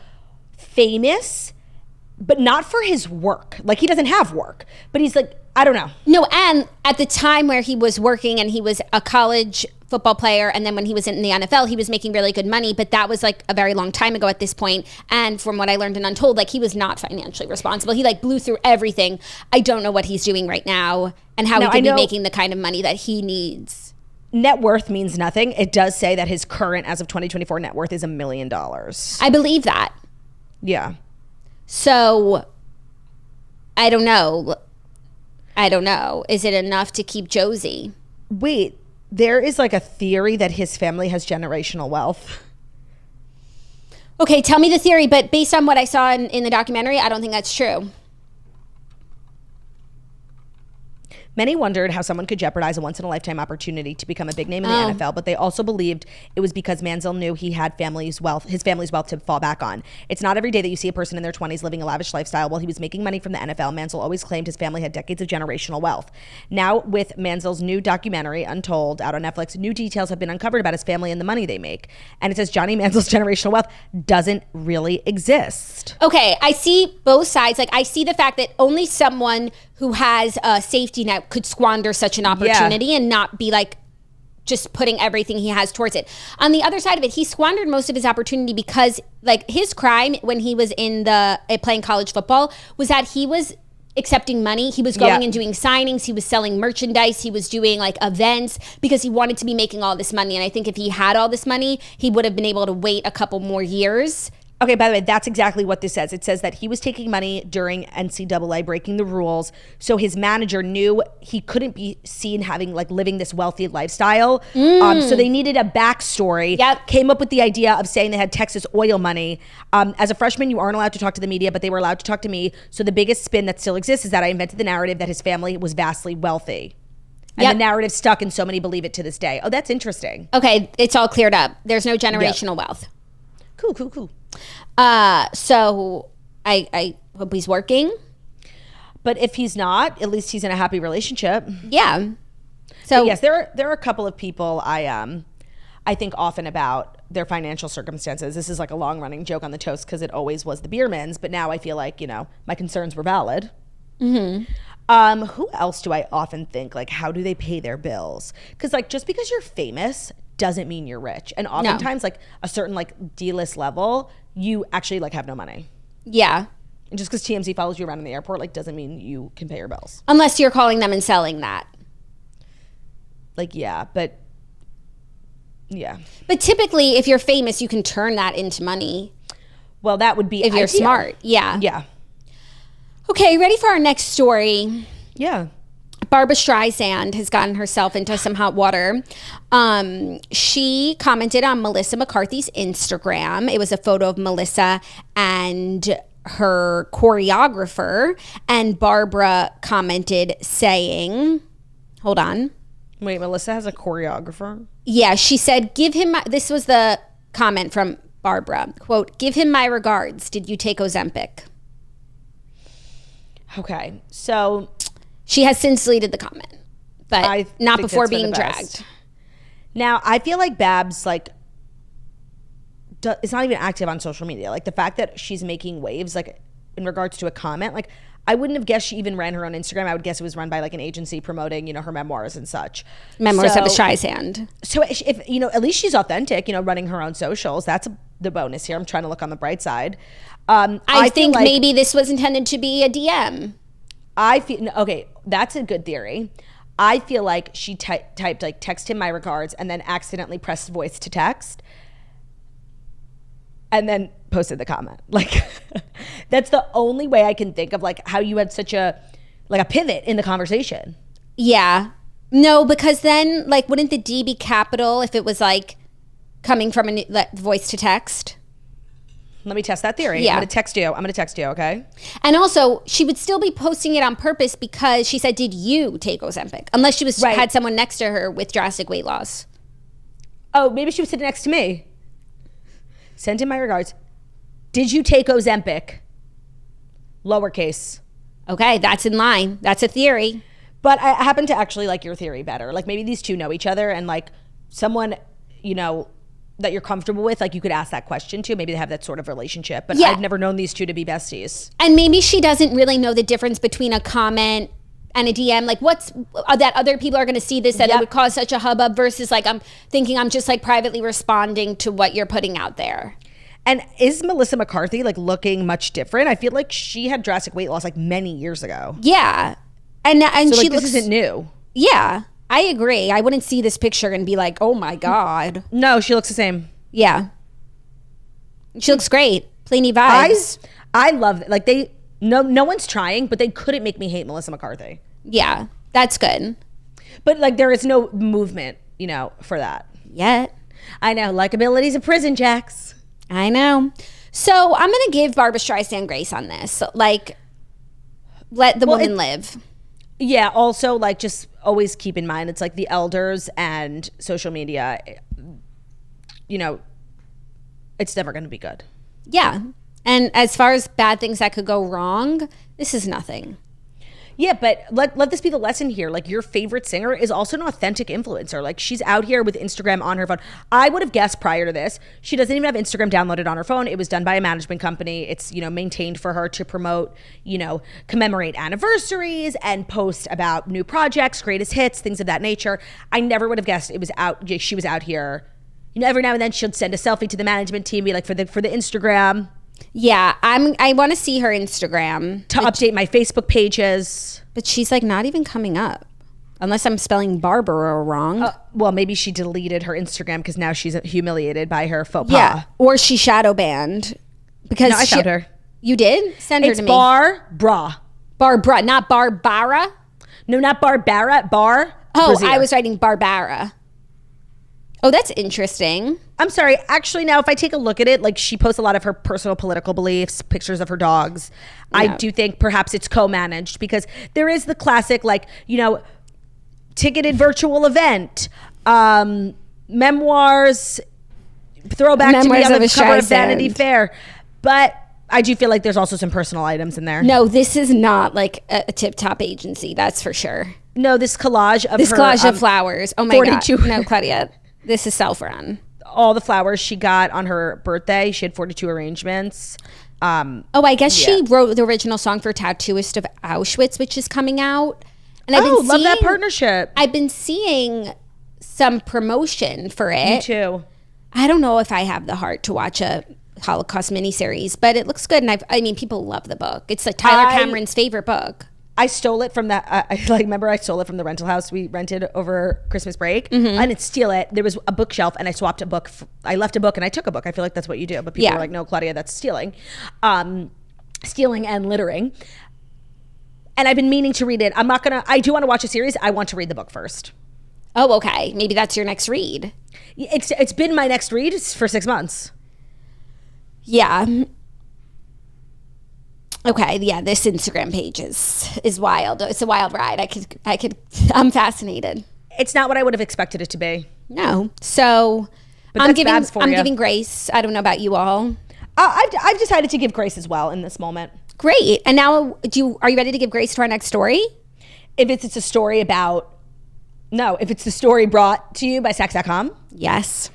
famous, but not for his work. Like, he doesn't have work, but he's like, I don't know. No, and at the time where he was working and he was a college football player, and then when he was in the NFL, he was making really good money, but that was like a very long time ago at this point. And from what I learned in Untold, like, he was not financially responsible. He like blew through everything. I don't know what he's doing right now and how he could be making the kind of money that he needs. Net worth means nothing. It does say that his current, as of 2024, net worth is $1 million. I believe that. Yeah. So I don't know. Is it enough to keep Josie? Wait, there is like a theory that his family has generational wealth. Okay, tell me the theory, but based on what I saw in the documentary, I don't think that's true. Many wondered how someone could jeopardize a once-in-a-lifetime opportunity to become a big name in the NFL, but they also believed it was because Manziel knew he had his family's wealth to fall back on. It's not every day that you see a person in their 20s living a lavish lifestyle. While he was making money from the NFL, Manziel always claimed his family had decades of generational wealth. Now, with Manziel's new documentary, Untold, out on Netflix, new details have been uncovered about his family and the money they make. And it says Johnny Manziel's generational wealth doesn't really exist. Okay, I see both sides. Like, I see the fact that only someone who has a safety net could squander such an opportunity and not be like just putting everything he has towards it. On the other side of it, he squandered most of his opportunity because like his crime when he was in playing college football was that he was accepting money. He was going and doing signings. He was selling merchandise. He was doing like events because he wanted to be making all this money. And I think if he had all this money, he would have been able to wait a couple more years. Okay, by the way, that's exactly what this says. It says that he was taking money during NCAA, breaking the rules. So his manager knew he couldn't be seen living this wealthy lifestyle. So they needed a backstory. Yep. Came up with the idea of saying they had Texas oil money. As a freshman, you aren't allowed to talk to the media, but they were allowed to talk to me. So the biggest spin that still exists is that I invented the narrative that his family was vastly wealthy. And the narrative stuck, and so many believe it to this day. Oh, that's interesting. Okay, it's all cleared up. There's no generational wealth. Cool. So I hope he's working. But if he's not, at least he's in a happy relationship. Yeah. So but yes, there are a couple of people I think often about their financial circumstances. This is like a long running joke on the toast because it always was the Biermans, but now I feel like, my concerns were valid. Mm-hmm. Who else do I often think, like, how do they pay their bills? Because like just because you're famous doesn't mean you're rich. And oftentimes like a certain like D-list level, you actually like have no money. Yeah. And just because TMZ follows you around in the airport like doesn't mean you can pay your bills. Unless you're calling them and selling that. Like, but typically if you're famous, you can turn that into money. Well, that would be if you're smart. Yeah. Okay, ready for our next story? Yeah. Barbra Streisand has gotten herself into some hot water. She commented on Melissa McCarthy's Instagram. It was a photo of Melissa and her choreographer. And Barbra commented saying, hold on. Wait, Melissa has a choreographer? Yeah, she said, this was the comment from Barbra. Quote, "Give him my regards. Did you take Ozempic?" Okay, so... She has since deleted the comment, but not before being dragged. Now, I feel like Babs, is not even active on social media. Like, the fact that she's making waves, like, in regards to a comment, like, I wouldn't have guessed she even ran her own Instagram. I would guess it was run by, like, an agency promoting, her memoirs and such. Memoirs of a Streisand. So, if at least she's authentic, running her own socials. That's the bonus here. I'm trying to look on the bright side. I think maybe this was intended to be a DM. Okay, that's a good theory. I feel like she typed like text him my regards and then accidentally pressed voice to text and then posted the comment. Like that's the only way I can think of like how you had such a pivot in the conversation. Yeah. No, because then like wouldn't the D be capital if it was like coming from a voice to text? Let me test that theory. Yeah. I'm going to text you, okay? And also, she would still be posting it on purpose because she said, "Did you take Ozempic?" Unless she had someone next to her with drastic weight loss. Oh, maybe she was sitting next to me. Send in my regards. Did you take Ozempic? Lowercase. Okay, that's in line. That's a theory. But I happen to actually like your theory better. Like maybe these two know each other and like someone, you know, that you're comfortable with, like you could ask that question to. Maybe they have that sort of relationship. But I've never known these two to be besties. And maybe she doesn't really know the difference between a comment and a DM. Like what's that other people are going to see this that it would cause such a hubbub versus like I'm thinking I'm just like privately responding to what you're putting out there. And is Melissa McCarthy like looking much different? I feel like she had drastic weight loss like many years ago. Yeah. And so she like, this isn't new. Yeah. I agree. I wouldn't see this picture and be like, oh my God. No, she looks the same. Yeah. She looks great. Pliny vibes. I love it. Like no one's trying, but they couldn't make me hate Melissa McCarthy. Yeah, that's good. But like there is no movement, you know, for that. Yet. I know. Likability's a prison, Jax. I know. So I'm going to give Barbra Streisand grace on this. Like, let the woman live. Yeah, also like just always keep in mind it's like the elders and social media, you know, it's never going to be good. Yeah. And as far as bad things that could go wrong, this is nothing. Yeah, but let this be the lesson here. Like your favorite singer is also an authentic influencer. Like she's out here with Instagram on her phone. I would have guessed prior to this, she doesn't even have Instagram downloaded on her phone. It was done by a management company. It's, you know, maintained for her to promote, you know, commemorate anniversaries and post about new projects, greatest hits, things of that nature. I never would have guessed it was out. She was out here. You know, every now and then she'll send a selfie to the management team, be like for the Instagram. Yeah, I want to see her Instagram to update my Facebook pages. But she's like not even coming up, unless I'm spelling Barbara wrong. Well, maybe she deleted her Instagram because now she's humiliated by her faux pas. Yeah, or she shadow banned because I found her. You did? Send her to me. Barbra, not Barbara. No, not Barbara. Oh, Brazier. I was writing Barbara. Oh, that's interesting. I'm sorry. Actually, now, if I take a look at it, like she posts a lot of her personal political beliefs, pictures of her dogs. Yeah. I do think perhaps it's co-managed because there is the classic, like, you know, ticketed virtual event, memoirs, throwback to me on the cover of Vanity Fair. But I do feel like there's also some personal items in there. No, this is not like a tip-top agency. That's for sure. No, this collage of flowers. Oh my 42. God. No, Claudia. This is self-run. All the flowers she got on her birthday. She had 42 arrangements. I guess she wrote the original song for Tattooist of Auschwitz, which is coming out. And I've been love that partnership. I've been seeing some promotion for it. Me too. I don't know if I have the heart to watch a Holocaust miniseries, but it looks good. And I mean, people love the book. It's like Tyler Cameron's favorite book. I stole it from that. I stole it from the rental house we rented over Christmas break. I didn't steal it. There was a bookshelf, and I swapped a book. I left a book, and I took a book. I feel like that's what you do. But people were like, "No, Claudia, that's stealing, stealing and littering." And I've been meaning to read it. I'm not gonna. I do want to watch a series. I want to read the book first. Oh, okay. Maybe that's your next read. It's been my next read for 6 months. Yeah. Okay, yeah, this Instagram page is wild. It's a wild ride. I'm fascinated. It's not what I would have expected it to be. No. So I'm giving grace. I don't know about you all. I've decided to give grace as well in this moment. Great. And now are you ready to give grace to our next story? If it's the story brought to you by Sax.com. Yes.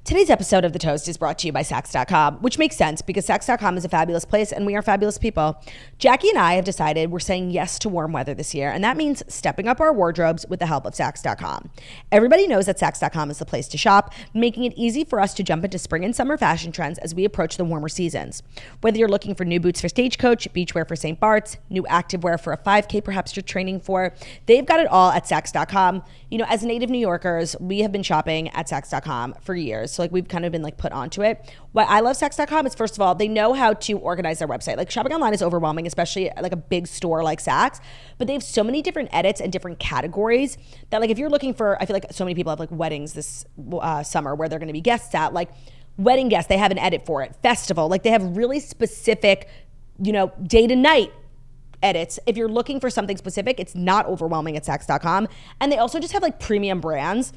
Today's episode of The Toast is brought to you by Sax.com, which makes sense because Sax.com is a fabulous place and we are fabulous people. Jackie and I have decided we're saying yes to warm weather this year, and that means stepping up our wardrobes with the help of Sax.com. Everybody knows that Sax.com is the place to shop, making it easy for us to jump into spring and summer fashion trends as we approach the warmer seasons. Whether you're looking for new boots for Stagecoach, beachwear for St. Bart's, new activewear for a 5K perhaps you're training for, they've got it all at Sax.com. You know, as native New Yorkers, we have been shopping at Sax.com for years. So like we've kind of been like put onto it. What I love Sax.com is, first of all, they know how to organize their website. Like shopping online is overwhelming, especially like a big store like Sax, but they have so many different edits and different categories that like if you're looking for, I feel like so many people have like weddings this summer where they're going to be guests at, like wedding guests, they have an edit for it. Festival, like they have really specific, you know, day to night edits. If you're looking for something specific, it's not overwhelming at Sax.com. And they also just have like premium brands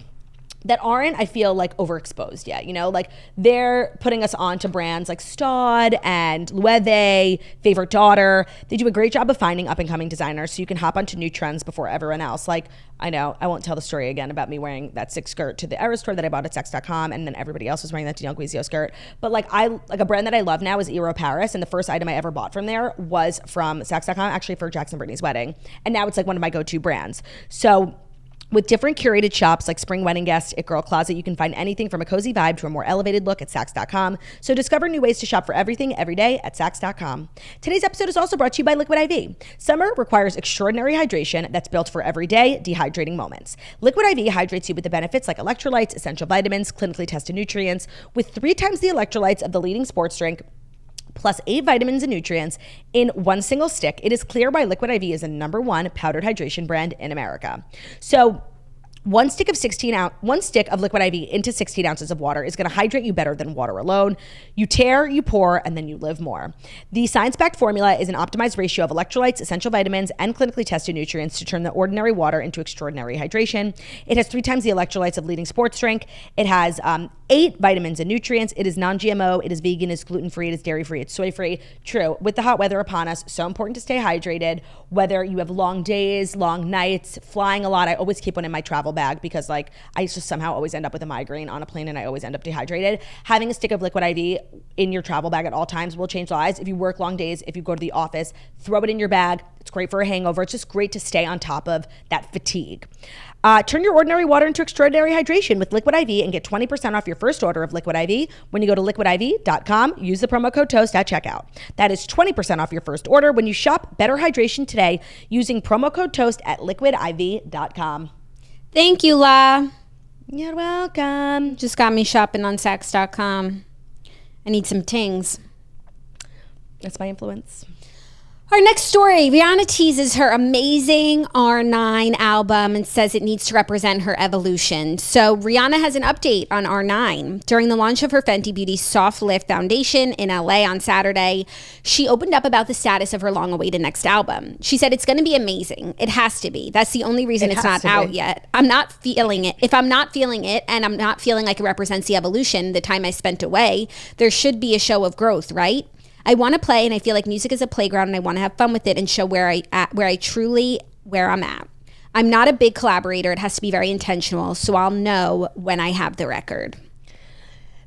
that aren't, I feel like, overexposed yet. You know, like they're putting us on to brands like Staud and uesday, Favorite Daughter. They do a great job of finding up and coming designers so you can hop onto new trends before everyone else. Like, I know I won't tell the story again about me wearing that 6 skirt to the Era store that I bought at sex.com, and then everybody else was wearing that N.Y.C skirt. But like a brand that I love now is Eero Paris, and the first item I ever bought from there was from sex.com, actually for Jackson Brittany's wedding. And now it's like one of my go-to brands. So with different curated shops like Spring Wedding Guest, It Girl Closet, you can find anything from a cozy vibe to a more elevated look at Saks.com. So discover new ways to shop for everything every day at Saks.com. Today's episode is also brought to you by Liquid IV. Summer requires extraordinary hydration that's built for everyday dehydrating moments. Liquid IV hydrates you with the benefits like electrolytes, essential vitamins, clinically tested nutrients, with 3 times the electrolytes of the leading sports drink, plus 8 vitamins and nutrients in one single stick. It is clear why Liquid IV is the #1 powdered hydration brand in America. So one stick of Liquid IV into 16 ounces of water is going to hydrate you better than water alone. You tear, you pour, and then you live more. The science-backed formula is an optimized ratio of electrolytes, essential vitamins, and clinically tested nutrients to turn the ordinary water into extraordinary hydration. It has 3 times the electrolytes of leading sports drink. It has 8 vitamins and nutrients. It is non-GMO. It is vegan. It's gluten-free. It is dairy-free. It's soy-free. True. With the hot weather upon us, so important to stay hydrated. Whether you have long days, long nights, flying a lot. I always keep one in my travel bag because like I just somehow always end up with a migraine on a plane and I always end up dehydrated. Having a stick of Liquid IV in your travel bag at all times will change lives. If you work long days, if you go to the office, throw it in your bag. It's great for a hangover. It's just great to stay on top of that fatigue. Turn your ordinary water into extraordinary hydration with Liquid IV and get 20% off your first order of Liquid IV when you go to liquidiv.com. Use the promo code TOAST at checkout. That is 20% off your first order when you shop Better Hydration today using promo code TOAST at liquidiv.com. Thank you, La. You're welcome. Just got me shopping on Saks.com. I need some tings. That's my influence. Our next story, Rihanna teases her amazing R9 album and says it needs to represent her evolution. So Rihanna has an update on R9. During the launch of her Fenty Beauty Soft Lift Foundation in LA on Saturday, she opened up about the status of her long-awaited next album. She said it's going to be amazing. It has to be. That's the only reason it's not out yet. I'm not feeling it. If I'm not feeling it and I'm not feeling like it represents the evolution, the time I spent away, there should be a show of growth, right? I want to play, and I feel like music is a playground, and I want to have fun with it and show where I'm at. I'm not a big collaborator. It has to be very intentional, so I'll know when I have the record.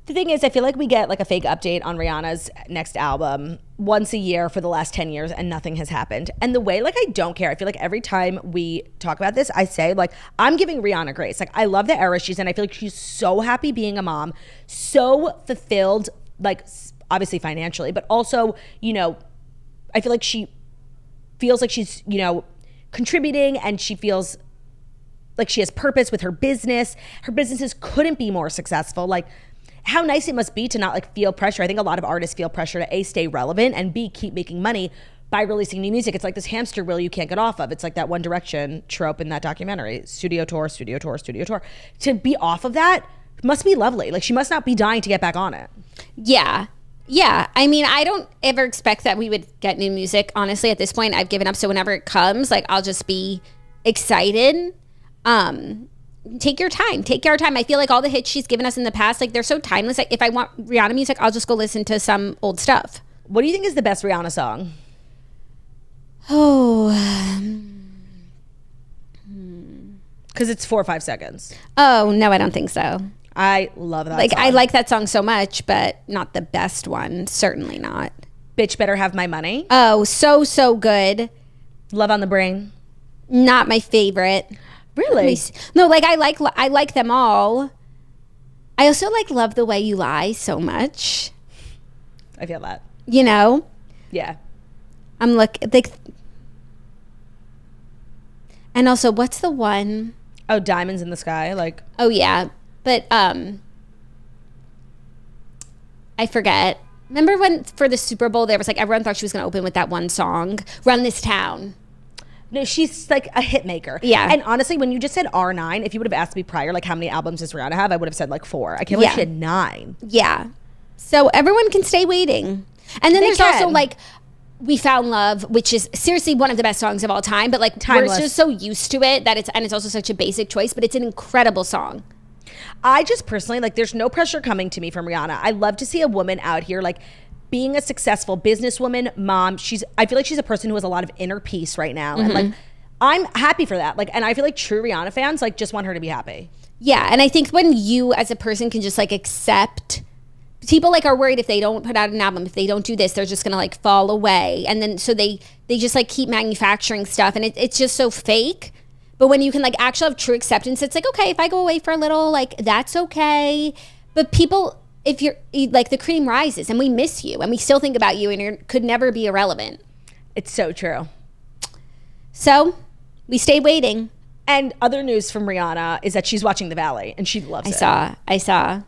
The thing is, I feel like we get like a fake update on Rihanna's next album once a year for the last 10 years, and nothing has happened. And the way, like, I don't care. I feel like every time we talk about this, I say, like, I'm giving Rihanna grace. Like, I love the era she's in. I feel like she's so happy being a mom, so fulfilled, like, obviously financially, but also, you know, I feel like she feels like she's, you know, contributing, and she feels like she has purpose with her business. Her businesses couldn't be more successful. Like, how nice it must be to not like feel pressure. I think a lot of artists feel pressure to A, stay relevant, and B, keep making money by releasing new music. It's like this hamster wheel you can't get off of. It's like that One Direction trope in that documentary, studio tour, studio tour, studio tour. To be off of that must be lovely. Like, she must not be dying to get back on it. Yeah, I mean, I don't ever expect that we would get new music. Honestly, at this point, I've given up. So whenever it comes, like, I'll just be excited. Take your time. Take your time. I feel like all the hits she's given us in the past, like, they're so timeless. Like, if I want Rihanna music, I'll just go listen to some old stuff. What do you think is the best Rihanna song? Oh, because it's 4 or 5 seconds. Oh, no, I don't think so. I love that like song. I like that song so much, but not the best one. Certainly not. Bitch Better Have My Money. Oh, so good. Love on the Brain. Not my favorite. Really? No, like I like them all. I also like Love the Way You Lie so much. I feel that. You know? Yeah. I'm like, and also, what's the one? Oh, Diamonds in the Sky. Like. Oh yeah. But I forget. Remember when for the Super Bowl there was like everyone thought she was going to open with that one song, Run This Town. No, she's like a hit maker. Yeah. And honestly, when you just said R9, if you would have asked me prior, like how many albums does Rihanna have, I would have said like 4. I can't believe she had 9. Yeah. So everyone can stay waiting. And then there's also like We Found Love, which is seriously one of the best songs of all time, but like timeless. We're just so used to it that it's also such a basic choice, but it's an incredible song. I just personally, like, there's no pressure coming to me from Rihanna. I love to see a woman out here, like, being a successful businesswoman, mom. I feel like she's a person who has a lot of inner peace right now. And, like, I'm happy for that. Like, and I feel like true Rihanna fans, like, just want her to be happy. Yeah, and I think when you as a person can just, like, accept... People, like, are worried if they don't put out an album, if they don't do this, they're just going to, like, fall away. And then so they just, like, keep manufacturing stuff. And it's just so fake. But when you can, like, actually have true acceptance, it's like, okay, if I go away for a little, like, that's okay. But people, if you're, like, the cream rises and we miss you and we still think about you and you could never be irrelevant. It's so true. So we stay waiting. And other news from Rihanna is that she's watching The Valley and she loves it. I saw.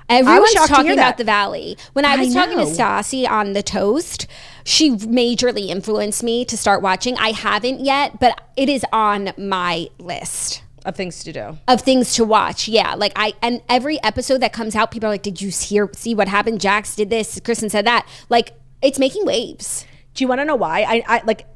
Everyone's talking about The Valley. When I was talking to Stassi on The Toast, she majorly influenced me to start watching. I haven't yet, but it is on my list. Of things to do. Of things to watch, yeah. Like and every episode that comes out, people are like, did you see what happened? Jax did this, Kristen said that. Like, it's making waves. Do you want to know why? I like...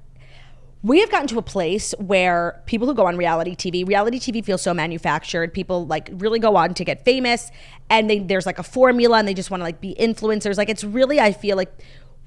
We have gotten to a place where people who go on reality TV feels so manufactured. People, like, really go on to get famous and there's like a formula and they just want to, like, be influencers. Like, it's really, I feel like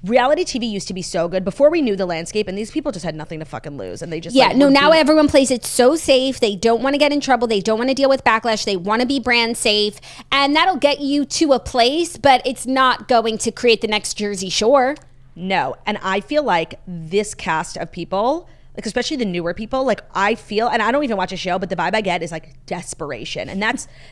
reality TV used to be so good before we knew the landscape, and these people just had nothing to fucking lose and they just now everyone plays it so safe. They don't want to get in trouble. They don't want to deal with backlash. They want to be brand safe, and that'll get you to a place, but it's not going to create the next Jersey Shore. No. And I feel like this cast of people, like, especially the newer people, like, I feel, and I don't even watch a show, but the vibe I get is, like, desperation. And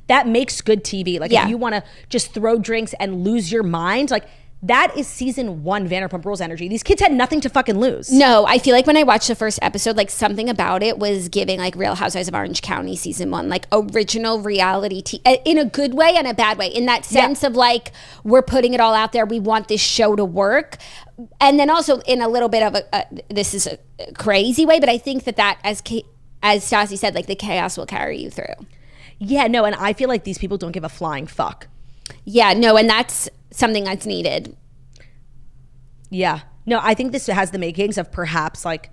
that makes good TV. Like, if you want to just throw drinks and lose your mind, like, that is season 1 Vanderpump Rules energy. These kids had nothing to fucking lose. No, I feel like when I watched the first episode, like, something about it was giving, like, Real Housewives of Orange County season 1, like, original reality TV, in a good way and a bad way, in that sense of, like, we're putting it all out there. We want this show to work. And then also in a little bit of this is a crazy way, but I think that as Stassi said, like, the chaos will carry you through. Yeah, no, and I feel like these people don't give a flying fuck. Yeah, no, and that's something that's needed. Yeah. No, I think this has the makings of perhaps, like,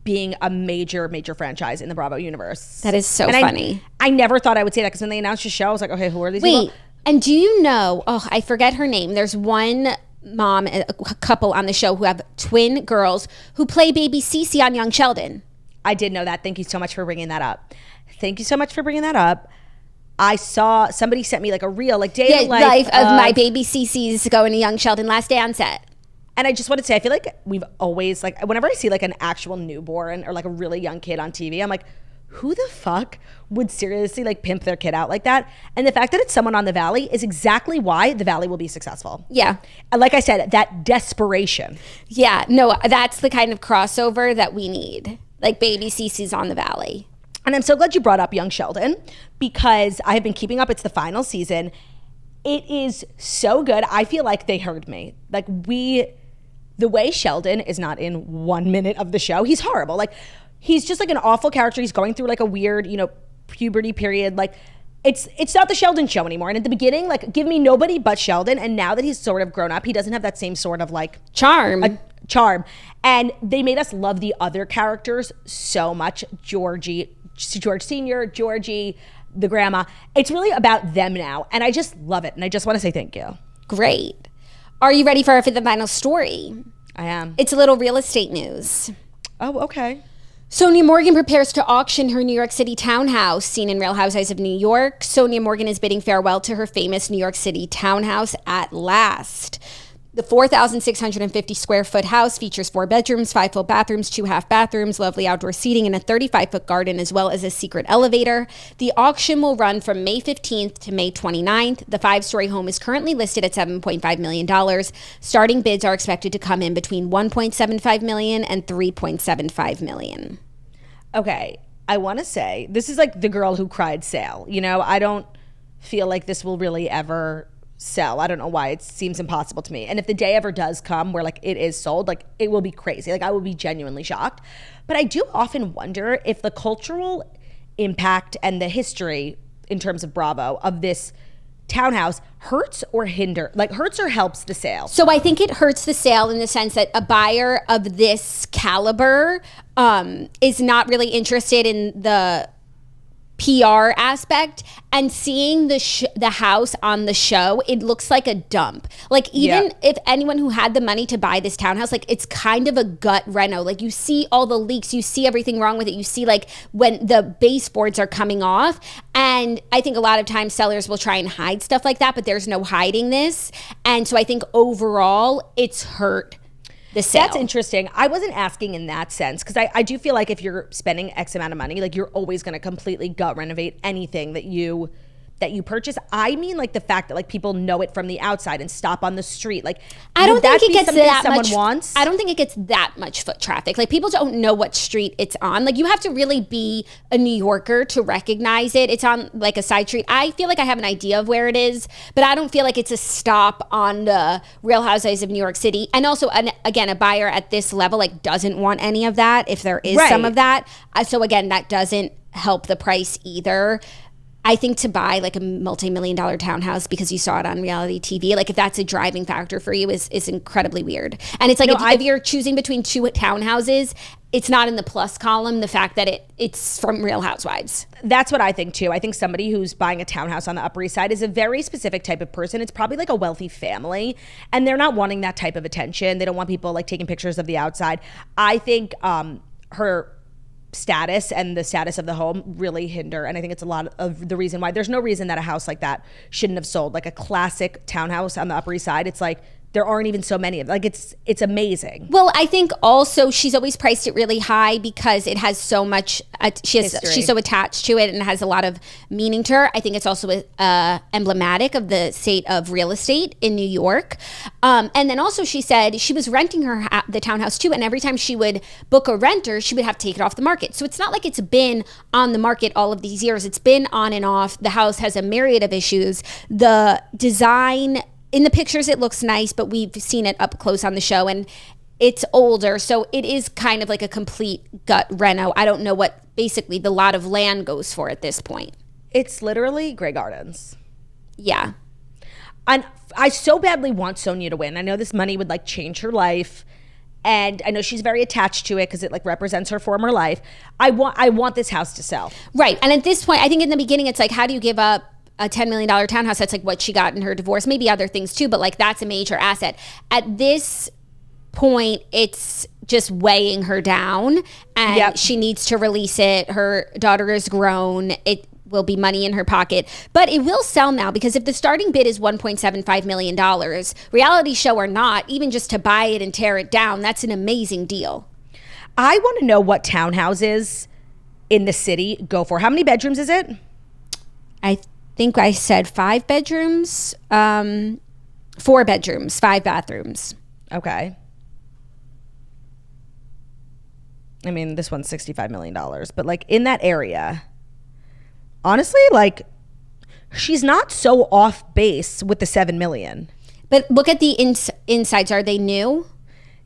being a major franchise in the Bravo universe. That is so funny. I never thought I would say that because when they announced the show, I was like, okay, who are these people? And do you know, I forget her name. There's one mom, a couple on the show who have twin girls who play baby Cece on Young Sheldon. I did know that. Thank you so much for bringing that up. I saw somebody sent me, like, a reel, like, day of life of my baby Cece's going to Young Sheldon last day on set. And I just want to say, I feel like we've always, like, whenever I see, like, an actual newborn or, like, a really young kid on TV, I'm like, who the fuck would seriously, like, pimp their kid out like that? And the fact that it's someone on The Valley is exactly why The Valley will be successful. Yeah. And like I said, that desperation. Yeah, no, that's the kind of crossover that we need. Like, baby Cece's on The Valley. And I'm so glad you brought up Young Sheldon because I have been keeping up. It's the final season. It is so good. I feel like they heard me. Like, the way Sheldon is not in 1 minute of the show, he's horrible. Like, he's just, like, an awful character. He's going through, like, a weird, puberty period. Like, it's not the Sheldon show anymore. And at the beginning, like, give me nobody but Sheldon. And now that he's sort of grown up, he doesn't have that same sort of, like, charm. And they made us love the other characters so much. George Sr., Georgie, the grandma. It's really about them now. And I just love it. And I just want to say thank you. Great. Are you ready for our fifth and final story? I am. It's a little real estate news. Oh, okay. Sonja Morgan prepares to auction her New York City townhouse. Seen in Real Housewives of New York, Sonja Morgan is bidding farewell to her famous New York City townhouse at last. The 4,650 square foot house features 4 bedrooms, 5 full bathrooms, 2 half bathrooms, lovely outdoor seating, and a 35-foot garden, as well as a secret elevator. The auction will run from May 15th to May 29th. The 5-story home is currently listed at $7.5 million. Starting bids are expected to come in between $1.75 million and $3.75 million. Okay, I want to say, this is like the girl who cried sale. I don't feel like this will really ever sell. I don't know why. It seems impossible to me. And if the day ever does come where, like, it is sold, like, it will be crazy. Like, I will be genuinely shocked. But I do often wonder if the cultural impact and the history in terms of Bravo of this townhouse hurts or hurts or helps the sale. So I think it hurts the sale in the sense that a buyer of this caliber is not really interested in the PR aspect, and seeing the house on the show, it looks like a dump. Like, even if anyone who had the money to buy this townhouse, like, it's kind of a gut reno. Like, you see all the leaks, you see everything wrong with it, you see like when the baseboards are coming off. And I think a lot of times sellers will try and hide stuff like that, but there's no hiding this. And so I think overall it's hurt the sale. That's interesting. I wasn't asking in that sense, because I do feel like if you're spending X amount of money, like, you're always going to completely gut renovate anything that you purchase. I mean, like, the fact that, like, people know it from the outside and stop on the street. Like, I don't think it gets that much. Wants? I don't think it gets that much foot traffic. Like, people don't know what street it's on. Like, you have to really be a New Yorker to recognize it. It's on like a side street. I feel like I have an idea of where it is, but I don't feel like it's a stop on the Real Housewives of New York City. And also, again, a buyer at this level, like, doesn't want any of that, if there is some of that. So again, that doesn't help the price either. I think to buy like a multi-million-dollar townhouse because you saw it on reality TV, like, if that's a driving factor for you, is incredibly weird. And it's like, if you're choosing between two townhouses, it's not in the plus column, the fact that it's from Real Housewives. That's what I think too. I think somebody who's buying a townhouse on the Upper East Side is a very specific type of person. It's probably like a wealthy family, and they're not wanting that type of attention. They don't want people like taking pictures of the outside. I think her status and the status of the home really hinder, and I think it's a lot of the reason why. There's no reason that a house like that shouldn't have sold. Like a classic townhouse on the Upper East Side, it's like there aren't even so many of them. Like, it's amazing. Well, I think also she's always priced it really high because it has so much, she's so attached to it and has a lot of meaning to her. I think it's also emblematic of the state of real estate in New York. And then also she said she was renting the townhouse too, and every time she would book a renter, she would have to take it off the market. So it's not like it's been on the market all of these years. It's been on and off. The house has a myriad of issues. The design, in the pictures, it looks nice, but we've seen it up close on the show, and it's older, so it is kind of like a complete gut reno. I don't know what basically the lot of land goes for at this point. It's literally Grey Gardens. Yeah. And I so badly want Sonja to win. I know this money would like change her life, and I know she's very attached to it because it like represents her former life. I want this house to sell. Right. And at this point, I think in the beginning, it's like, how do you give up a $10 million townhouse? That's like what she got in her divorce, maybe other things too, but like, that's a major asset. At this point, it's just weighing her down, and she needs to release it. Her daughter is grown. It will be money in her pocket, but it will sell now, because if the starting bid is $1.75 million, reality show or not, even just to buy it and tear it down, that's an amazing deal. I want to know what townhouses in the city go for. How many bedrooms is it? I think I said 5 bedrooms, 4 bedrooms, 5 bathrooms. Okay. I mean, this one's $65 million, but like in that area, honestly, like, she's not so off base with the $7 million. But look at the insides. Are they new?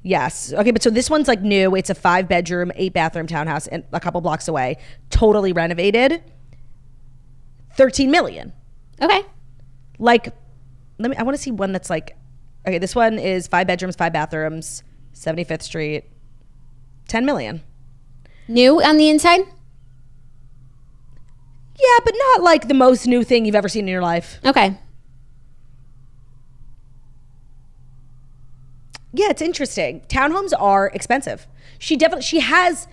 Yes. Okay, but so this one's like new. It's a 5 bedroom, 8 bathroom townhouse and a couple blocks away, totally renovated. $13 million. Okay. Like, I want to see one that's like, okay, this one is 5 bedrooms, 5 bathrooms, 75th Street, $10 million. New on the inside? Yeah, but not like the most new thing you've ever seen in your life. Okay. Yeah, it's interesting. Townhomes are expensive. She has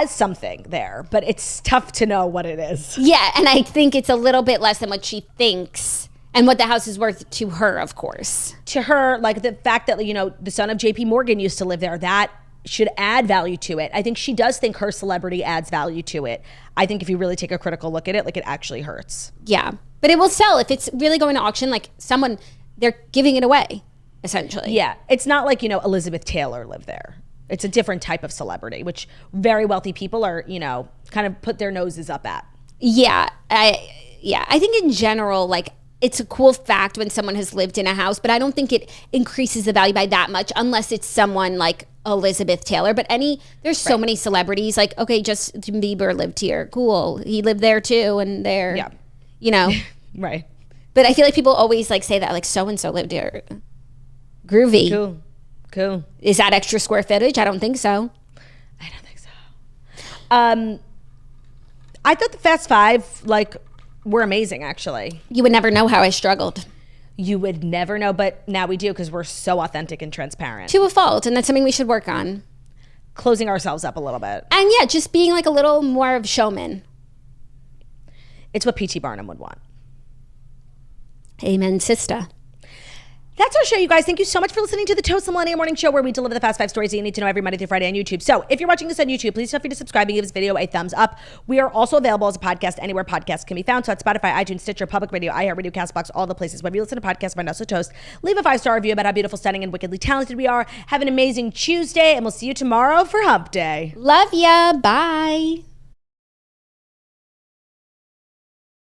something there, but it's tough to know what it is. Yeah, and I think it's a little bit less than what she thinks and what the house is worth to her, of course. To her, like the fact that, you know, the son of JP Morgan used to live there, that should add value to it. I think she does think her celebrity adds value to it. I think if you really take a critical look at it, like, it actually hurts. Yeah, but it will sell if it's really going to auction. Like, they're giving it away, essentially. Yeah, it's not like, you know, Elizabeth Taylor lived there. It's a different type of celebrity, which very wealthy people are, you know, kind of put their noses up at. Yeah, I think in general, like, it's a cool fact when someone has lived in a house, but I don't think it increases the value by that much unless it's someone like Elizabeth Taylor. But there's so many celebrities, like, okay, Justin Bieber lived here. Cool. He lived there too, and there, yeah, you know. Right. But I feel like people always like say that, like, so-and-so lived here. Groovy. Cool. Is that extra square footage? I don't think so. I don't think so. I thought the Fast Five, like, were amazing, actually. You would never know how I struggled. You would never know, but now we do because we're so authentic and transparent. To a fault, and that's something we should work on. Closing ourselves up a little bit. And yeah, just being like a little more of a showman. It's what P.T. Barnum would want. Amen, sister. That's our show, you guys. Thank you so much for listening to the Toast the Millennial Morning Show, where we deliver the fast 5 stories that you need to know every Monday through Friday on YouTube. So if you're watching this on YouTube, please feel free to subscribe and give this video a thumbs up. We are also available as a podcast anywhere podcasts can be found. So at Spotify, iTunes, Stitcher, Public Radio, iHeartRadio, CastBox, all the places. Whenever you listen to podcasts, find us a Toast. Leave a 5-star review about how beautiful, stunning, and wickedly talented we are. Have an amazing Tuesday, and we'll see you tomorrow for Hump Day. Love ya. Bye.